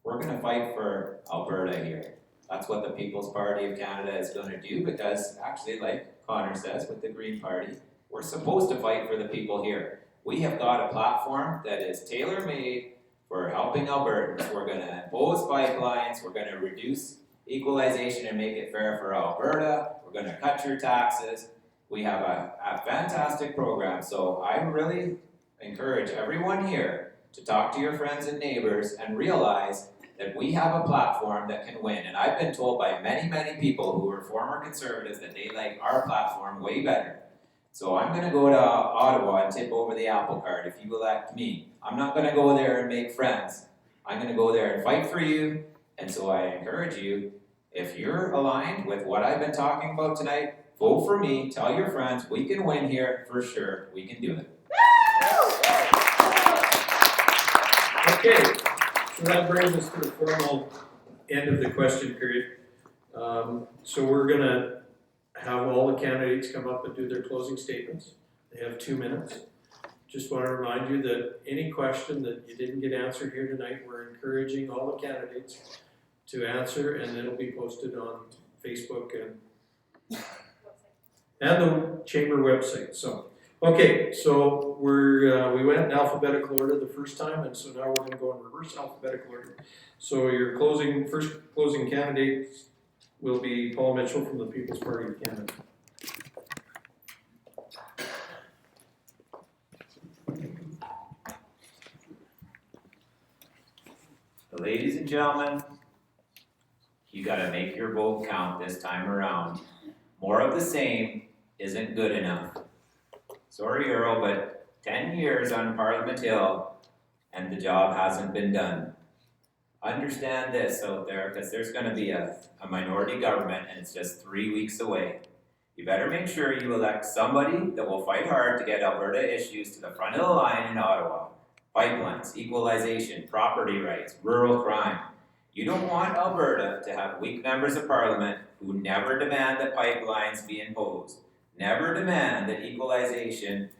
We're going to fight for Alberta here. That's what the People's Party of Canada is going to do because actually, like Connor says with the Green Party, we're supposed to fight for the people here. We have got a platform that is tailor-made for helping Albertans. We're going to impose pipelines. We're going to reduce equalization and make it fair for Alberta. We're going to cut your taxes. We have a fantastic program. So I really encourage everyone here to talk to your friends and neighbors and realize that we have a platform that can win. And I've been told by many, many people who are former Conservatives that they like our platform way better. So I'm going to go to Ottawa and tip over the apple cart if you elect me. I'm not going to go there and make friends. I'm going to go there and fight for you. And so I encourage you, if you're aligned with what I've been talking about tonight, vote for me, tell your friends, we can win here for sure. We can do it. Okay, so that brings us to the formal end of the question period. So we're gonna have all the candidates come up and do their closing statements. They have 2 minutes. Just want to remind you that any question that you didn't get answered here tonight, we're encouraging all the candidates to answer, and it'll be posted on Facebook and the chamber website. So, okay, so we went in alphabetical order the first time, and so now we're going to go in reverse alphabetical order. So your first closing candidate will be Paul Mitchell from the People's Party of Canada. Ladies and gentlemen, you gotta make your vote count this time around. More of the same isn't good enough. Sorry, Earl, but 10 years on Parliament Hill and the job hasn't been done. Understand this out there, because there's gonna be a minority government and it's just 3 weeks away. You better make sure you elect somebody that will fight hard to get Alberta issues to the front of the line in Ottawa. Pipelines, equalization, property rights, rural crime. You don't want Alberta to have weak members of parliament who never demand that pipelines be imposed, never demand that equalization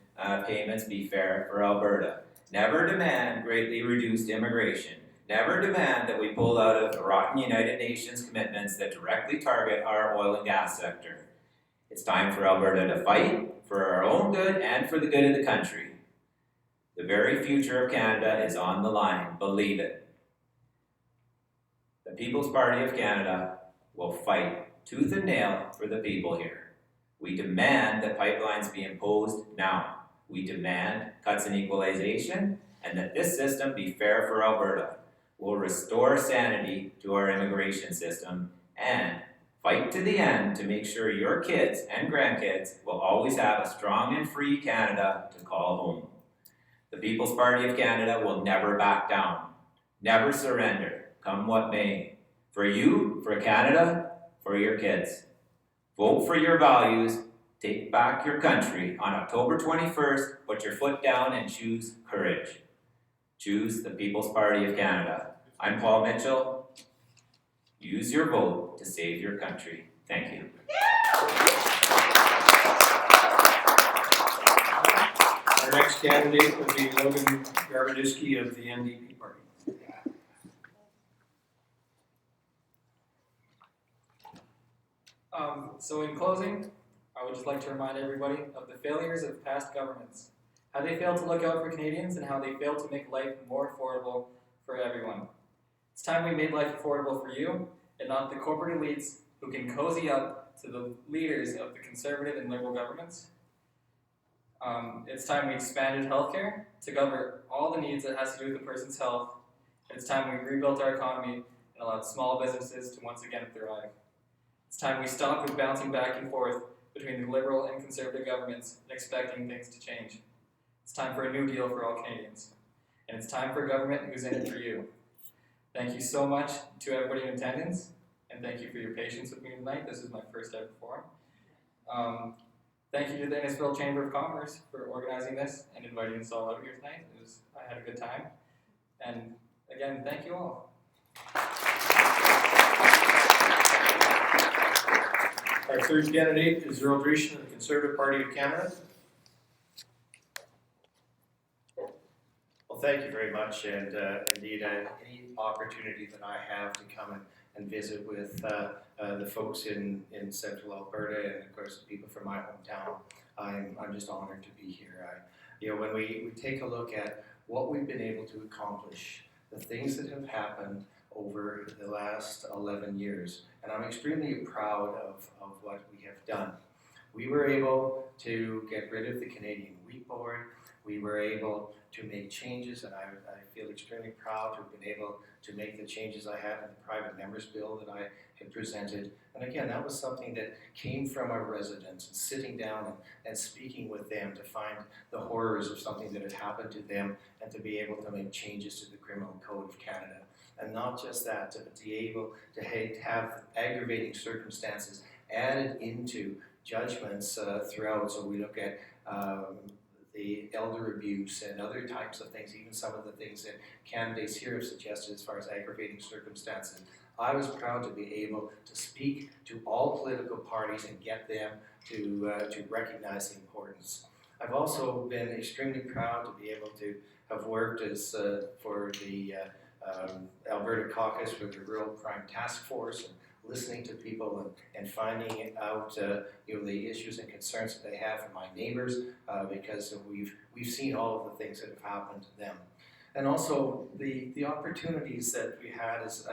payments be fair for Alberta, never demand greatly reduced immigration, never demand that we pull out of the rotten United Nations commitments that directly target our oil and gas sector. It's time for Alberta to fight for our own good and for the good of the country. The very future of Canada is on the line, believe it. The People's Party of Canada will fight tooth and nail for the people here. We demand that pipelines be imposed now. We demand cuts in equalization and that this system be fair for Alberta. We'll restore sanity to our immigration system and fight to the end to make sure your kids and grandkids will always have a strong and free Canada to call home. The People's Party of Canada will never back down, never surrender, come what may. For you, for Canada, for your kids. Vote for your values, take back your country. On October 21st, put your foot down and choose courage. Choose the People's Party of Canada. I'm Paul Mitchell. Use your vote to save your country. Thank you. Our next candidate will be Logan Garbaduski of the NDP party. So in closing, I would just like to remind everybody of the failures of past governments, how they failed to look out for Canadians and how they failed to make life more affordable for everyone. It's time we made life affordable for you and not the corporate elites who can cozy up to the leaders of the Conservative and Liberal governments. It's time we expanded healthcare to cover all the needs that has to do with the person's health. And it's time we rebuilt our economy and allowed small businesses to once again thrive. It's time we stop with bouncing back and forth between the Liberal and Conservative governments and expecting things to change. It's time for a new deal for all Canadians. And it's time for a government who's in it for you. Thank you so much to everybody in attendance, and thank you for your patience with me tonight. This is my first ever forum. Thank you to the Innisfail Chamber of Commerce for organizing this and inviting us all out here tonight. I had a good time. And again, thank you all. Our third candidate is Earl Dreeshen of the Conservative Party of Canada. Well, thank you very much, and indeed, any opportunity that I have to come and visit with the folks in Central Alberta, and of course the people from my hometown, I'm just honored to be here. When we take a look at what we've been able to accomplish, the things that have happened over the last 11 years, and I'm extremely proud of what we have done. We were able to get rid of the Canadian Wheat Board. We were able to make changes, and I feel extremely proud to have been able to make the changes I had in the private members bill that I had presented. And again, that was something that came from our residents, and sitting down and speaking with them to find the horrors of something that had happened to them, and to be able to make changes to the Criminal Code of Canada. And not just that, to be able to have aggravating circumstances added into judgments throughout. So we look at the elder abuse and other types of things, even some of the things that candidates here have suggested as far as aggravating circumstances. I was proud to be able to speak to all political parties and get them to recognize the importance. I've also been extremely proud to be able to have worked as for the Alberta Caucus for the Rural Crime Task Force, and listening to people and finding out the issues and concerns that they have from my neighbors, because we've seen all of the things that have happened to them. And also the opportunities that we had as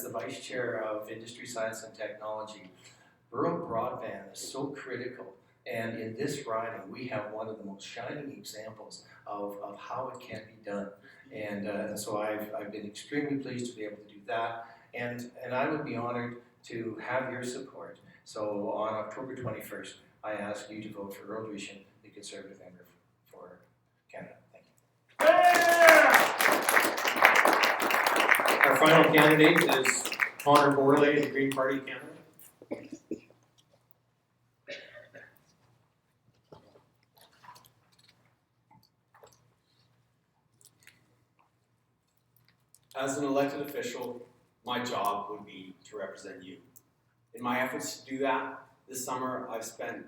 the Vice Chair of Industry, Science and Technology. Rural broadband is so critical, and in this riding we have one of the most shining examples of how it can be done. And so I've been extremely pleased to be able to do that, and I would be honored to have your support. So on October 21st, I ask you to vote for Earl Dreeshen, the Conservative member for Canada. Thank you. Our final candidate is Connor Borley of the Green Party of Canada. As an elected official, my job would be to represent you. In my efforts to do that, this summer I've spent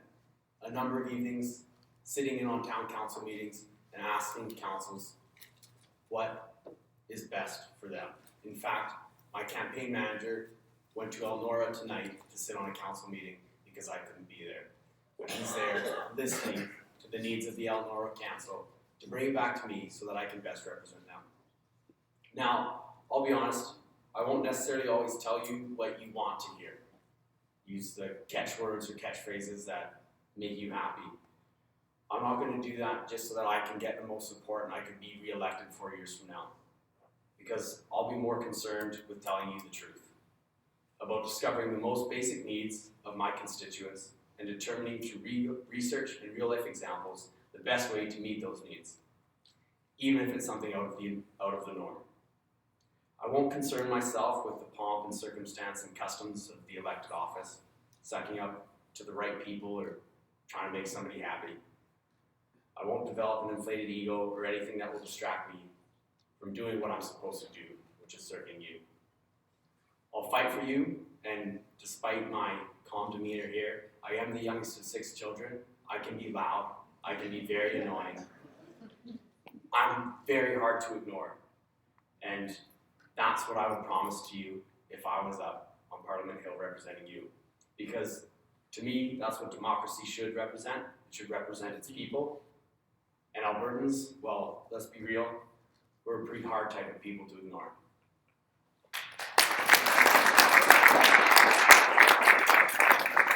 a number of evenings sitting in on town council meetings and asking councils what is best for them. In fact, my campaign manager went to Elnora tonight to sit on a council meeting because I couldn't be there. But he's there listening to the needs of the Elnora Council to bring it back to me so that I can best represent them. Now, I'll be honest, I won't necessarily always tell you what you want to hear. Use the catchwords or catchphrases that make you happy. I'm not going to do that just so that I can get the most support and I can be re-elected 4 years from now. Because I'll be more concerned with telling you the truth about discovering the most basic needs of my constituents and determining through research and real-life examples the best way to meet those needs, even if it's something out of the norm. I won't concern myself with the pomp and circumstance and customs of the elected office, sucking up to the right people or trying to make somebody happy. I won't develop an inflated ego or anything that will distract me from doing what I'm supposed to do, which is serving you. I'll fight for you, and despite my calm demeanor here, I am the youngest of 6 children. I can be loud, I can be very annoying. I'm very hard to ignore, and that's what I would promise to you if I was up on Parliament Hill representing you. Because to me, that's what democracy should represent. It should represent its people. And Albertans, well, let's be real, we're a pretty hard type of people to ignore.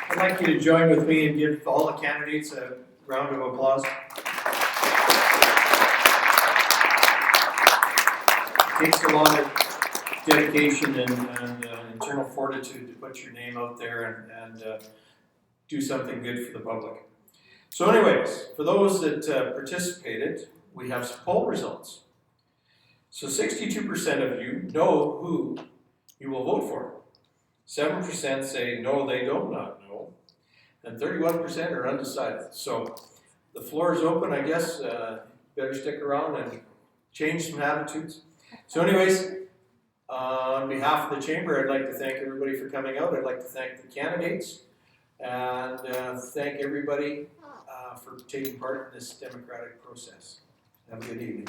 I'd like you to join with me and give all the candidates a round of applause. It takes a lot of dedication and internal fortitude to put your name out there and do something good for the public. So anyways, for those that participated, we have some poll results. So 62% of you know who you will vote for. 7% say no, they don't not know. And 31% are undecided. So the floor is open, I guess. Better stick around and change some attitudes. So anyways, on behalf of the chamber, I'd like to thank everybody for coming out. I'd like to thank the candidates and thank everybody for taking part in this democratic process. Have a good evening.